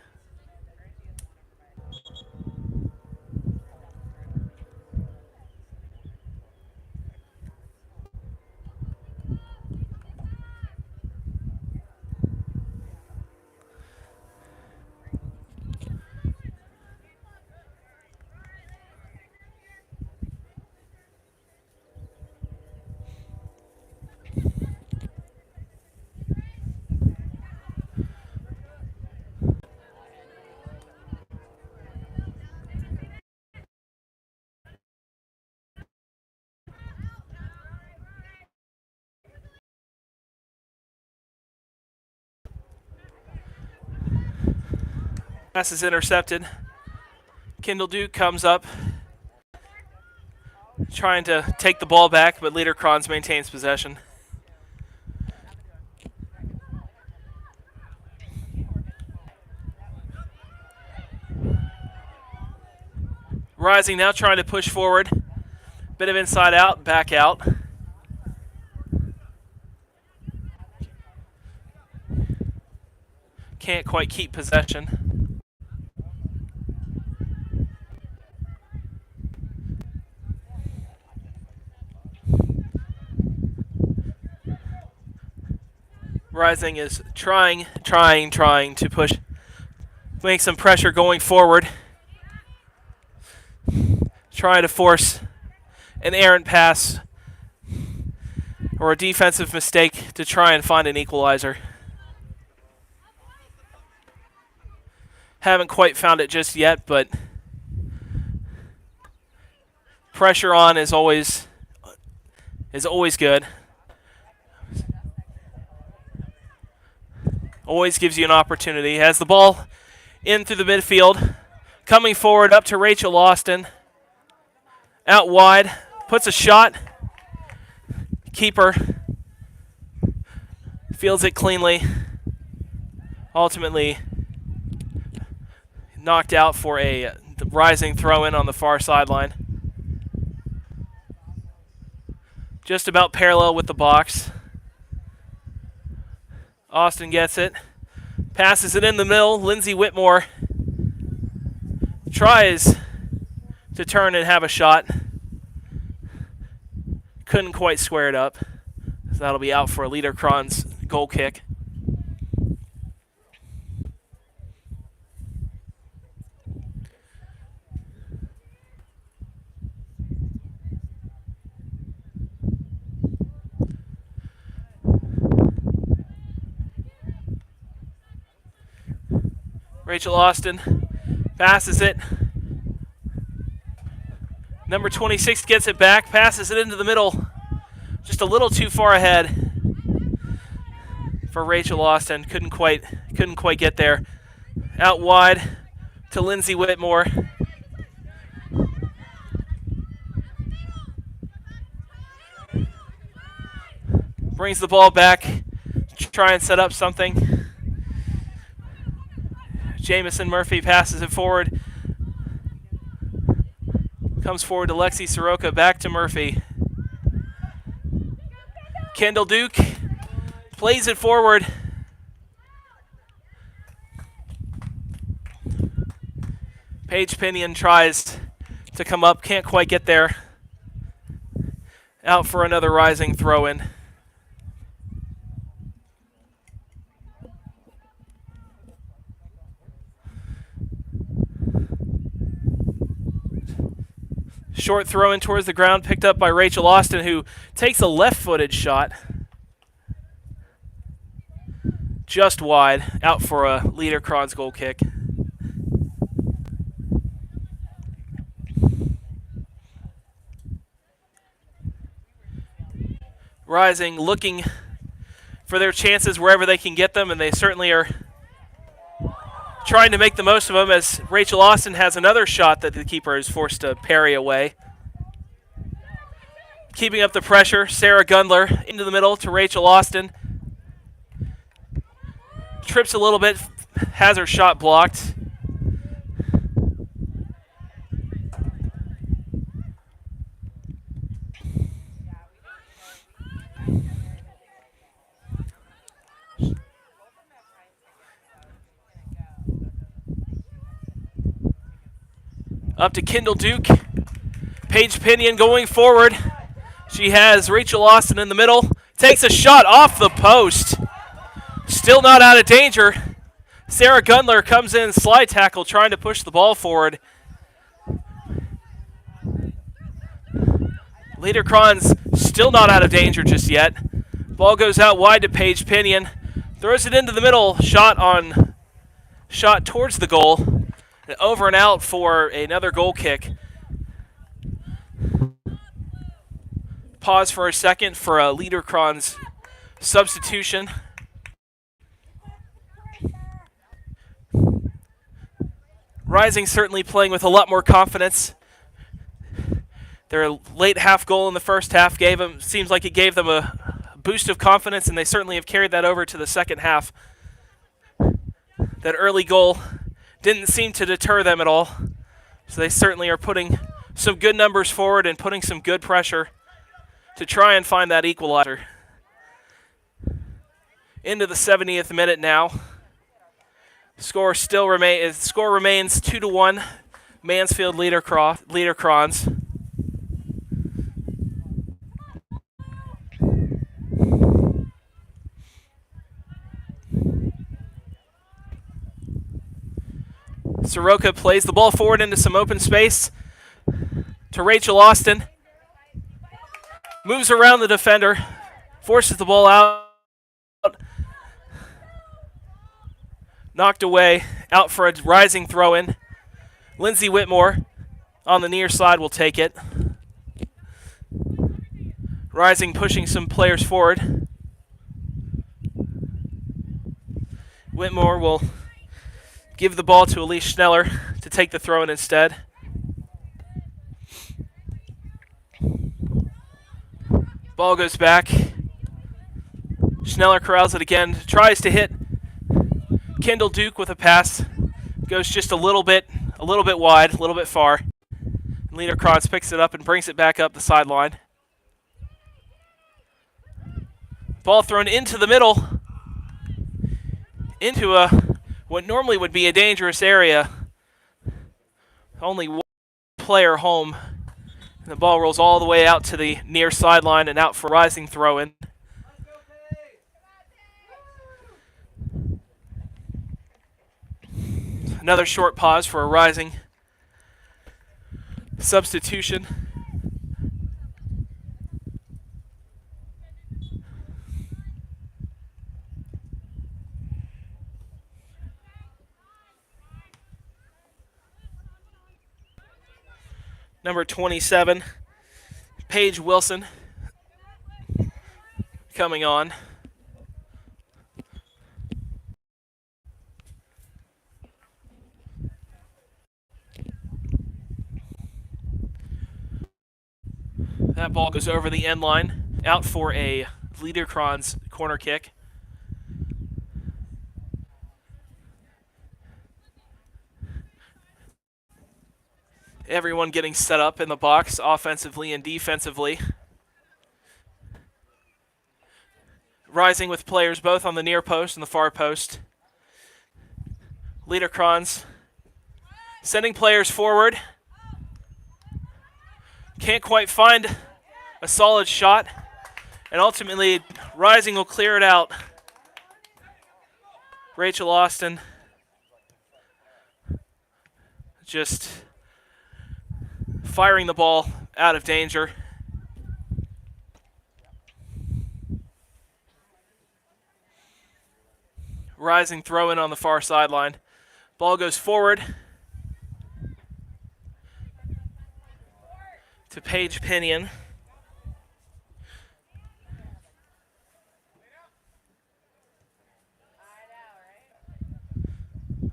Pass is intercepted. Kendall Duke comes up, trying to take the ball back, but Liederkranz maintains possession. Rising now trying to push forward. Bit of inside out, back out. Can't quite keep possession. Rising is trying to push, make some pressure going forward. Trying to force an errant pass or a defensive mistake to try and find an equalizer. Haven't quite found it just yet, but pressure on is always good. Always gives you an opportunity. Has the ball in through the midfield. Coming forward up to Rachel Austin. Out wide. Puts a shot. Keeper fields it cleanly. Ultimately knocked out for a rising throw-in on the far sideline. Just about parallel with the box. Austin gets it. Passes it in the middle. Lindsey Whitmore tries to turn and have a shot. Couldn't quite square it up. So that'll be out for a Liederkranz goal kick. Rachel Austin passes it. Number 26 gets it back, passes it into the middle. Just a little too far ahead for Rachel Austin. Couldn't quite get there. Out wide to Lindsey Whitmore. Brings the ball back to try and set up something. Jamison Murphy passes it forward. Comes forward to Lexi Soroka, back to Murphy. Kendall Duke plays it forward. Paige Pinion tries to come up, can't quite get there. Out for another rising throw-in. Short throw in towards the ground, picked up by Rachel Austin, who takes a left-footed shot. Just wide, out for a Liederkranz goal kick. Rising, looking for their chances wherever they can get them, and they certainly are trying to make the most of them, as Rachel Austin has another shot that the keeper is forced to parry away. Keeping up the pressure, Sarah Gundler into the middle to Rachel Austin. Trips a little bit, has her shot blocked. Up to Kendall Duke. Paige Pinion going forward. She has Rachel Austin in the middle. Takes a shot off the post. Still not out of danger. Sarah Gundler comes in, slide tackle, trying to push the ball forward. Liederkranz still not out of danger just yet. Ball goes out wide to Paige Pinion. Throws it into the middle. Shot towards the goal. And over and out for another goal kick. Pause for a second for a Liederkranz substitution. Rising certainly playing with a lot more confidence. Their late half goal in the first half seems like it gave them a boost of confidence, and they certainly have carried that over to the second half. That early goal didn't seem to deter them at all. So they certainly are putting some good numbers forward and putting some good pressure to try and find that equalizer. Into the 70th minute now. Score remains 2-1. Mansfield Liederkranz. Soroka plays the ball forward into some open space to Rachel Austin. Moves around the defender. Forces the ball out. Knocked away. Out for a rising throw-in. Lindsey Whitmore on the near side will take it. Rising pushing some players forward. Whitmore will give the ball to Elise Schneller to take the throw-in instead. Ball goes back. Schneller corrals it again. Tries to hit Kendall Duke with a pass. Goes just a little bit wide, a little bit far. Liederkranz picks it up and brings it back up the sideline. Ball thrown into the middle, into what normally would be a dangerous area. Only one player home. And the ball rolls all the way out to the near sideline and out for a rising throw-in. Another short pause for a rising substitution. Number 27, Paige Wilson, coming on. That ball goes over the end line, out for a Liederkranz corner kick. Everyone getting set up in the box offensively and defensively. Rising with players both on the near post and the far post. Liederkranz sending players forward. Can't quite find a solid shot. And ultimately, Rising will clear it out. Rachel Austin just firing the ball out of danger. Rising throw-in on the far sideline. Ball goes forward to Paige Pinion.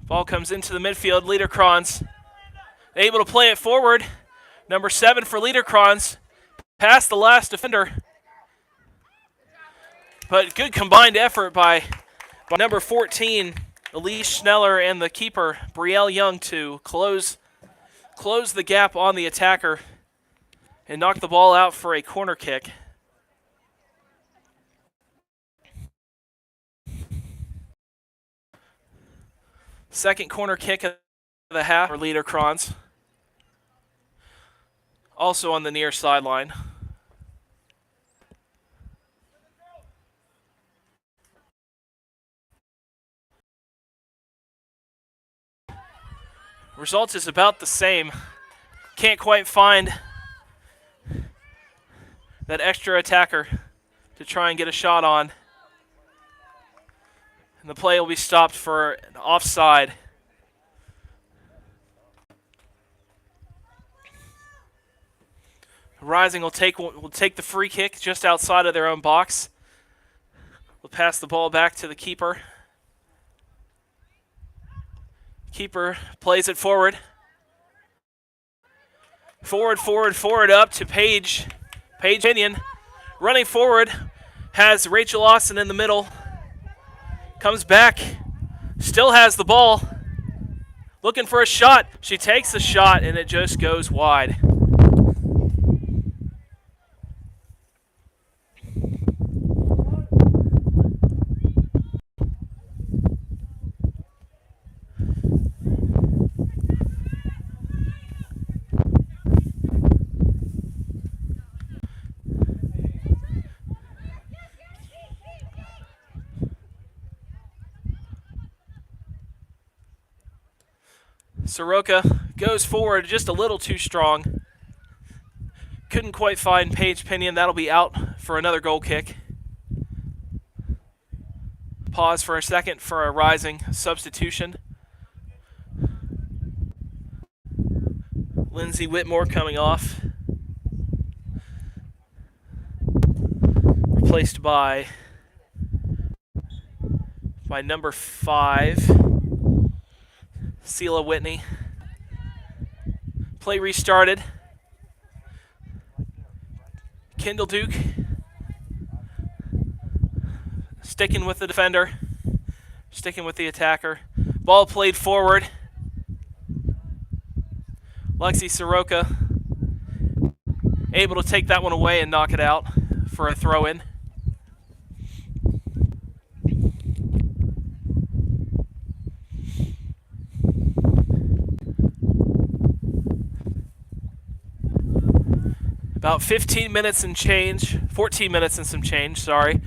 Ball comes into the midfield. Liederkranz able to play it forward. Number 7 for Liederkranz, past the last defender. But good combined effort by number 14, Elise Schneller, and the keeper, Brielle Young, to close the gap on the attacker and knock the ball out for a corner kick. Second corner kick of the half for Liederkranz. Also on the near sideline. Result is about the same. Can't quite find that extra attacker to try and get a shot on. And the play will be stopped for an offside. Rising will take the free kick just outside of their own box. We'll pass the ball back to the keeper. Keeper plays it forward. Forward up to Paige. Paige Pinion running forward. Has Rachel Austin in the middle. Comes back. Still has the ball. Looking for a shot. She takes the shot and it just goes wide. Soroka goes forward just a little too strong. Couldn't quite find Paige Pinion. That'll be out for another goal kick. Pause for a second for a Rising substitution. Lindsay Whitmore coming off. Replaced by number 5. Sela Whitney. Play restarted. Kendall Duke sticking with the defender, sticking with the attacker. Ball played forward. Lexi Soroka able to take that one away and knock it out for a throw-in. About 15 minutes and change, 14 minutes and some change, sorry,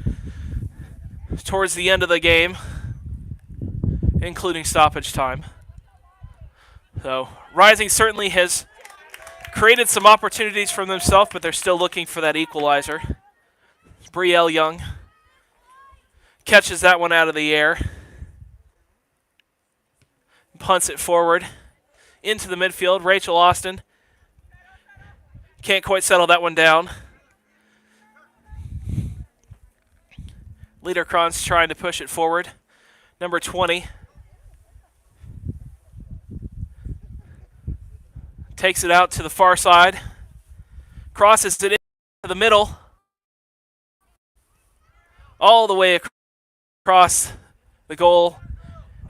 towards the end of the game, including stoppage time. So Rising certainly has created some opportunities for themselves, but they're still looking for that equalizer. Brielle Young catches that one out of the air, punts it forward into the midfield. Rachel Austin can't quite settle that one down. Liederkranz trying to push it forward. Number 20 takes it out to the far side, crosses it into the middle, all the way across the goal,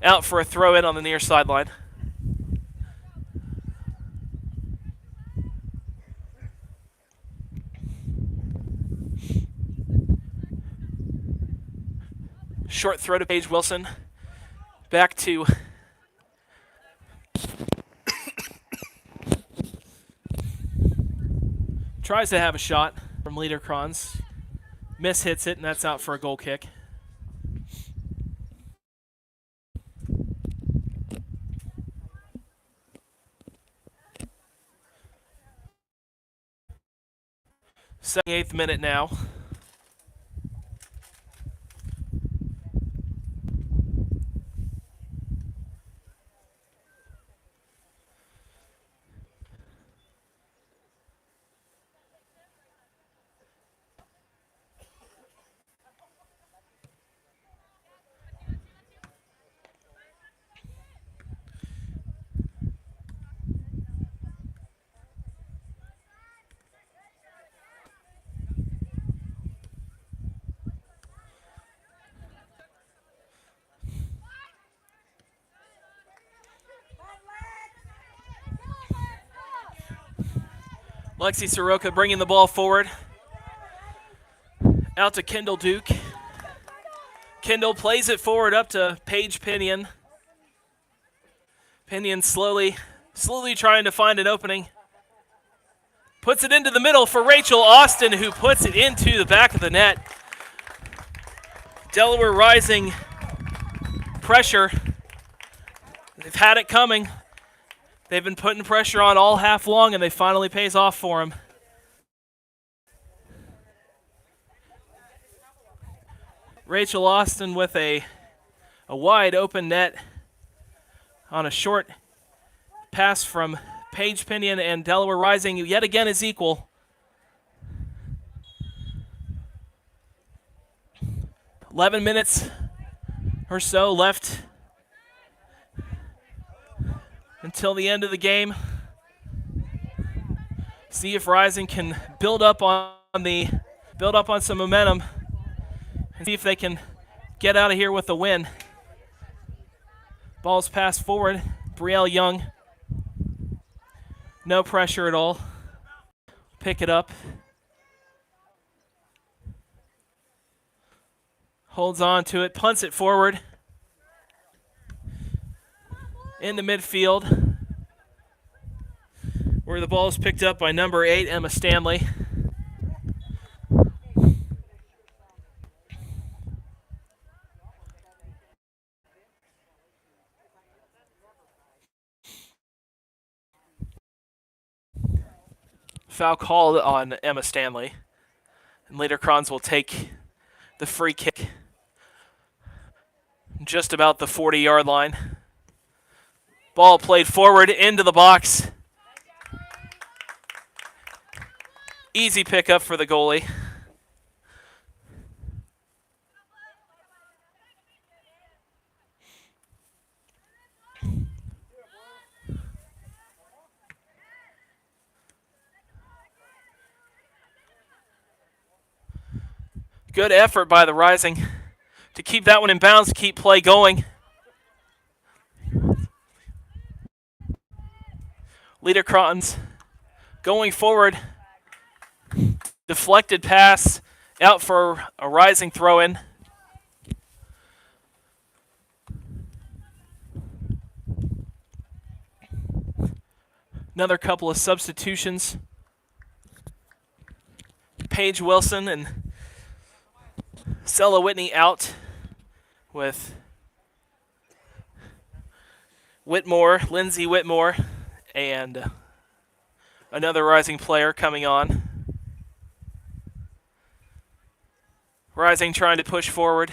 out for a throw-in on the near sideline. Short throw to Paige Wilson. Back to tries to have a shot from Liederkranz. Miss hits it, and that's out for a goal kick. Eighth minute now. Lexi Soroka bringing the ball forward. Out to Kendall Duke. Kendall plays it forward up to Paige Pinion. Pinion slowly trying to find an opening. Puts it into the middle for Rachel Austin, who puts it into the back of the net. Delaware Rising pressure. They've had it coming. They've been putting pressure on all half long, and they finally pays off for them. Rachel Austin with a wide open net on a short pass from Paige Pinion, and Delaware Rising yet again is equal. "11 minutes or so left until the end of the game. See if Rising can build up on some momentum and see if they can get out of here with a win. Ball's passed forward. Brielle Young. No pressure at all. Pick it up. Holds on to it, punts it forward. In the midfield, where the ball is picked up by number 8, Emma Stanley. Foul called on Emma Stanley. And Liederkranz will take the free kick just about the 40-yard line. Ball played forward into the box. Easy pickup for the goalie. Good effort by the Rising to keep that one in bounds, keep play going. Liederkranz going forward. Deflected pass out for a rising throw-in. Another couple of substitutions. Paige Wilson and Sella Whitney out with Whitmore, Lindsay Whitmore, and another rising player coming on. Rising trying to push forward.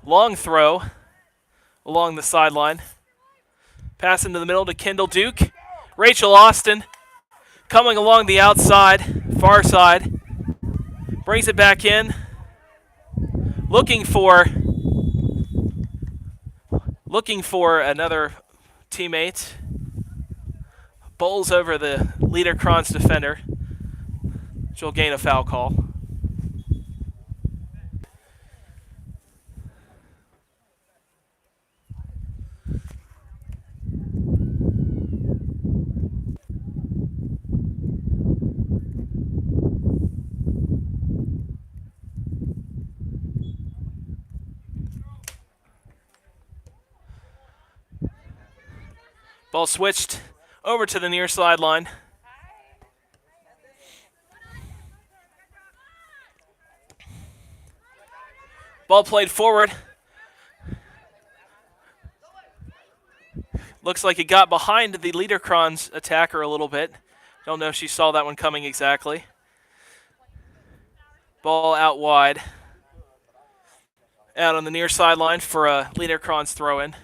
Long throw along the sideline. Pass into the middle to Kendall Duke. Rachel Austin coming along the outside, far side. Brings it back in. Looking for another teammate. Bowls over the Liederkranz defender. She'll gain a foul call. Ball switched over to the near sideline. Ball played forward. Looks like it got behind the Liederkranz attacker a little bit. Don't know if she saw that one coming exactly. Ball out wide. Out on the near sideline for a Liederkranz throw-in.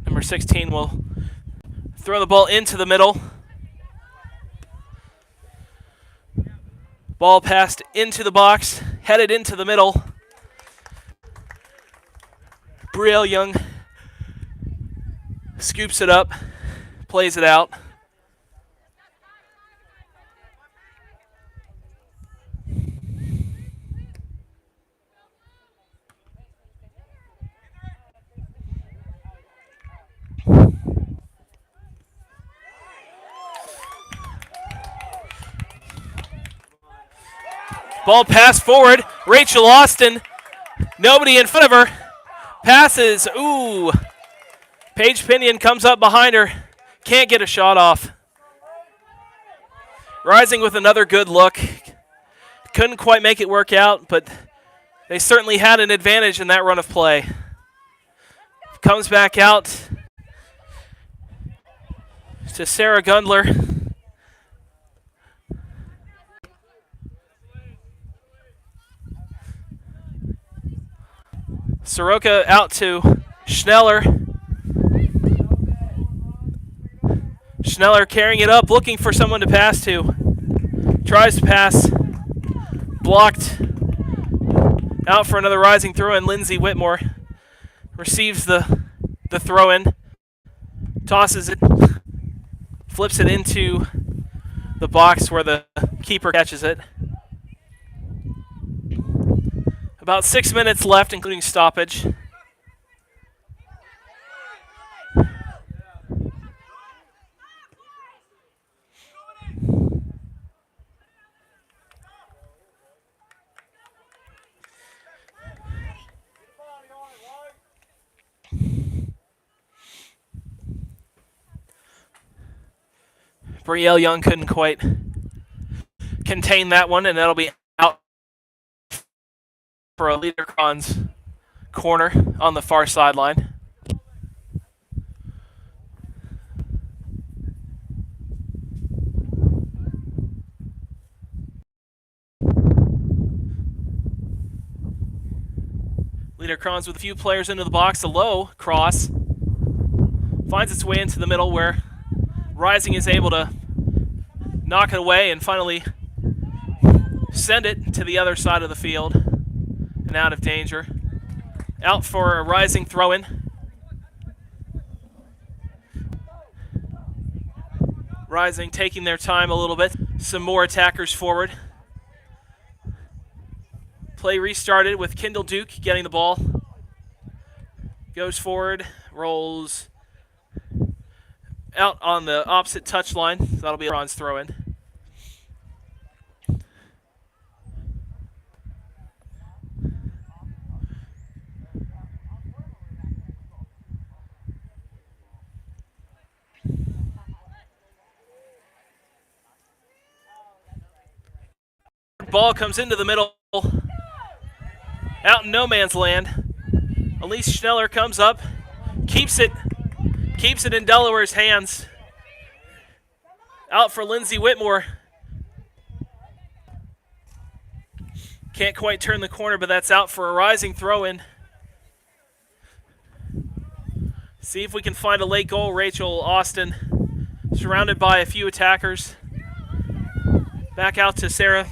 Number 16 will throw the ball into the middle. Ball passed into the box, headed into the middle. Brielle Young scoops it up, plays it out. Ball passed forward. Rachel Austin. Nobody in front of her. Passes. Ooh. Paige Pinion comes up behind her. Can't get a shot off. Rising with another good look. Couldn't quite make it work out, but they certainly had an advantage in that run of play. Comes back out to Sarah Gundler. Soroka out to Schneller. Schneller carrying it up, looking for someone to pass to. Tries to pass. Blocked. Out for another rising throw-in. Lindsay Whitmore receives the throw-in. Tosses it. Flips it into the box where the keeper catches it. About 6 minutes left, including stoppage. Brielle Young couldn't quite contain that one, and that'll be out for a Liederkranz corner on the far sideline. Liederkranz with a few players into the box. A low cross finds its way into the middle where Rising is able to knock it away and finally send it to the other side of the field and out of danger. Out for a Rising throw-in. Rising taking their time a little bit. Some more attackers forward. Play restarted with Kendall Duke getting the ball. Goes forward, rolls out on the opposite touchline. So that'll be Ron's throw-in. Ball comes into the middle, out in no man's land. Elise Schneller comes up, keeps it in Delaware's hands. Out for Lindsay Whitmore. Can't quite turn the corner, but that's out for a Rising throw-in. See if we can find a late goal. Rachel Austin, surrounded by a few attackers. Back out to Sarah.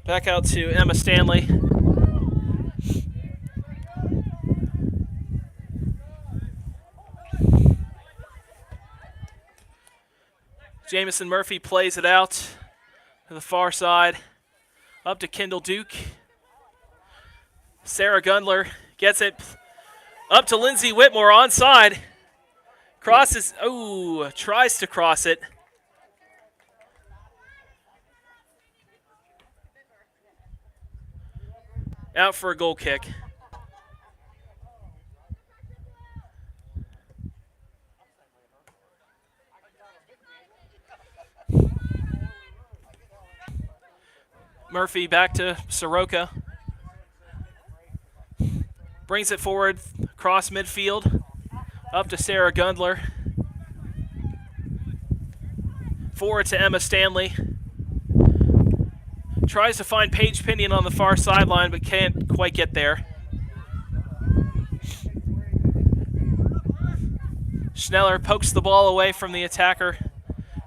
Back out to Emma Stanley. Jamison Murphy plays it out to the far side. Up to Kendall Duke. Sarah Gundler gets it up to Lindsay Whitmore onside. Crosses, tries to cross it. Out for a goal kick. Murphy back to Soroka. Brings it forward across midfield. Up to Sarah Gundler. Forward to Emma Stanley. Tries to find Paige Pinion on the far sideline, but can't quite get there. Schneller pokes the ball away from the attacker,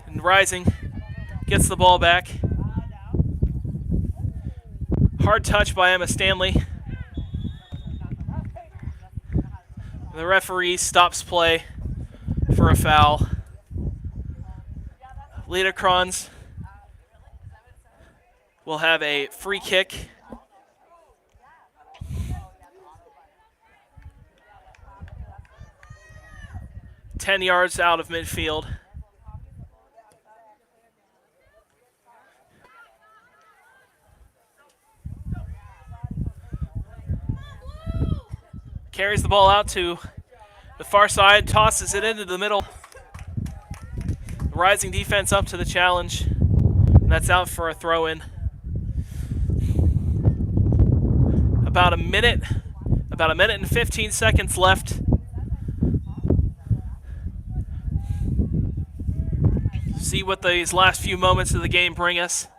and Rising gets the ball back. Hard touch by Emma Stanley. The referee stops play for a foul. Liederkranz will have a free kick. Ten yards out of midfield. Carries the ball out to the far side, tosses it into the middle. The Rising defense up to the challenge, and that's out for a throw-in. About a minute and 15 seconds left. See what these last few moments of the game bring us.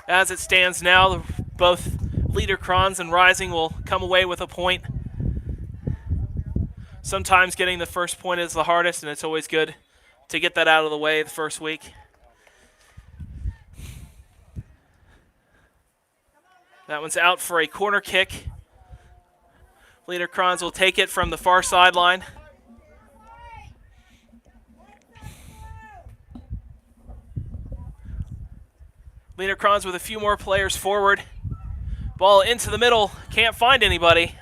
As it stands now, both Liederkranz and Rising will come away with a point. Sometimes getting the first point is the hardest, and it's always good to get that out of the way the first week. That one's out for a corner kick. Liederkranz will take it from the far sideline. Liederkranz with a few more players forward. Ball into the middle, can't find anybody.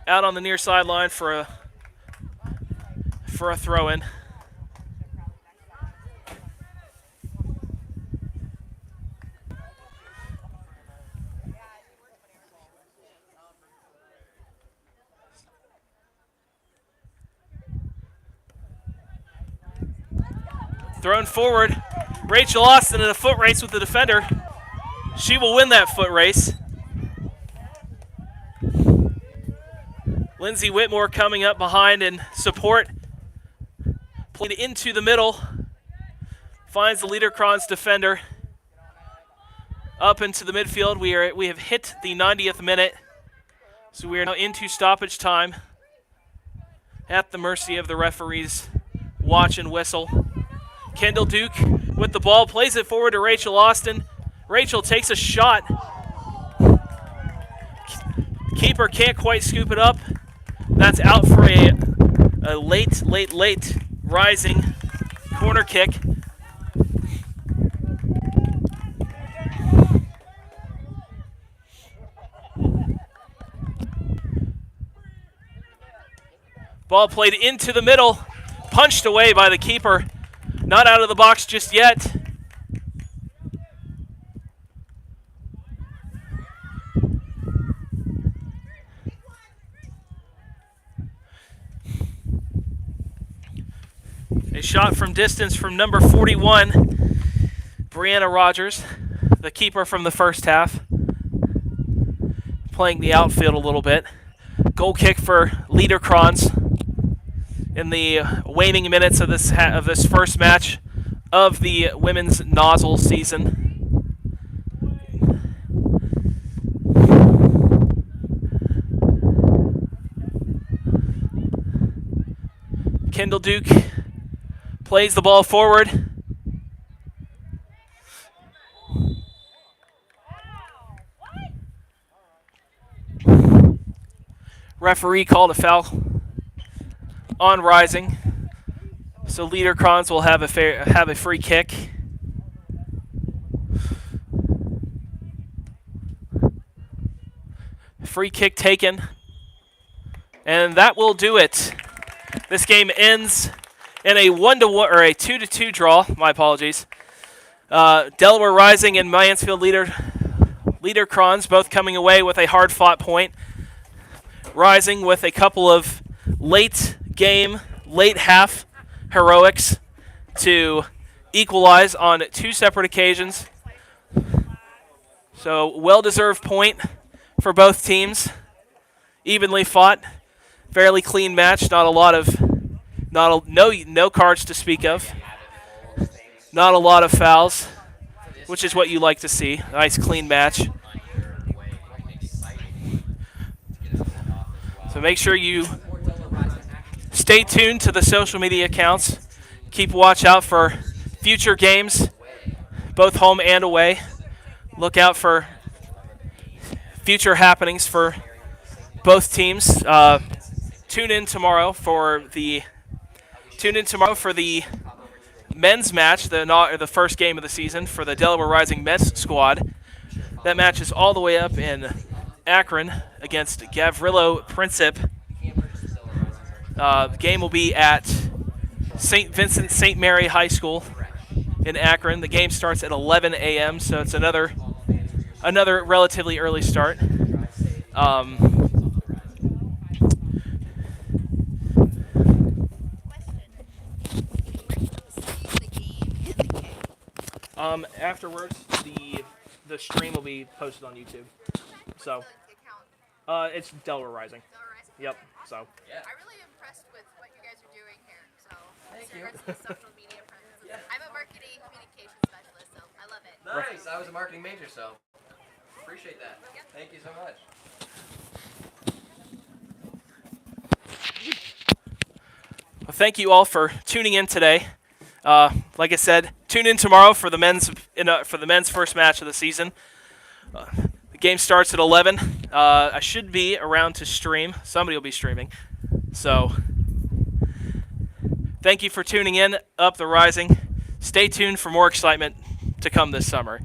Out on the near sideline for a throw-in. Thrown forward. Rachel Austin in a foot race with the defender. She will win that foot race. Lindsay Whitmore coming up behind in support. Played into the middle. Finds the Liederkranz defender. Up into the midfield. We have hit the 90th minute. So we are now into stoppage time. At the mercy of the referee's watch and whistle. Kendall Duke with the ball, plays it forward to Rachel Austin. Rachel takes a shot. Keeper can't quite scoop it up. That's out for a late rising corner kick. Ball played into the middle, punched away by the keeper. Not out of the box just yet. A shot from distance from number 41, Brianna Rogers, the keeper from the first half, playing the outfield a little bit. Goal kick for Liederkranz in the waning minutes of this first match of the women's nozzle season. Kendall Duke plays the ball forward. Referee called a foul on Rising, so Liederkranz will have a free kick. Free kick taken, and that will do it. This game ends in a 1-1 or a 2-2 draw. My apologies. Delaware Rising and Mansfield Liederkranz both coming away with a hard-fought point. Rising with a couple of late half heroics to equalize on 2 separate occasions. So well-deserved point for both teams. Evenly fought, fairly clean match. No cards to speak of. Not a lot of fouls, which is what you like to see. Nice clean match. So make sure you stay tuned to the social media accounts. Keep watch out for future games, both home and away. Look out for future happenings for both teams. Tune in tomorrow for the men's match, the first game of the season for the Delaware Rising men's squad. That match is all the way up in Akron against Gavrilo Princip. The game will be at St. Vincent St. Mary High School in Akron. The game starts at 11 a.m., so it's another relatively early start. Afterwards, the stream will be posted on YouTube. So, it's Delaware Rising. Yep. So. I'm really impressed with what you guys are doing here. So, in regards to the social media presence, I'm a marketing communications specialist, so I love it. Nice. I was a marketing major, so appreciate that. Yep. Thank you so much. Well, thank you all for tuning in today. Like I said, tune in tomorrow for the men's first match of the season. The game starts at 11. I should be around to stream. Somebody will be streaming. So, thank you for tuning in. Up the Rising. Stay tuned for more excitement to come this summer.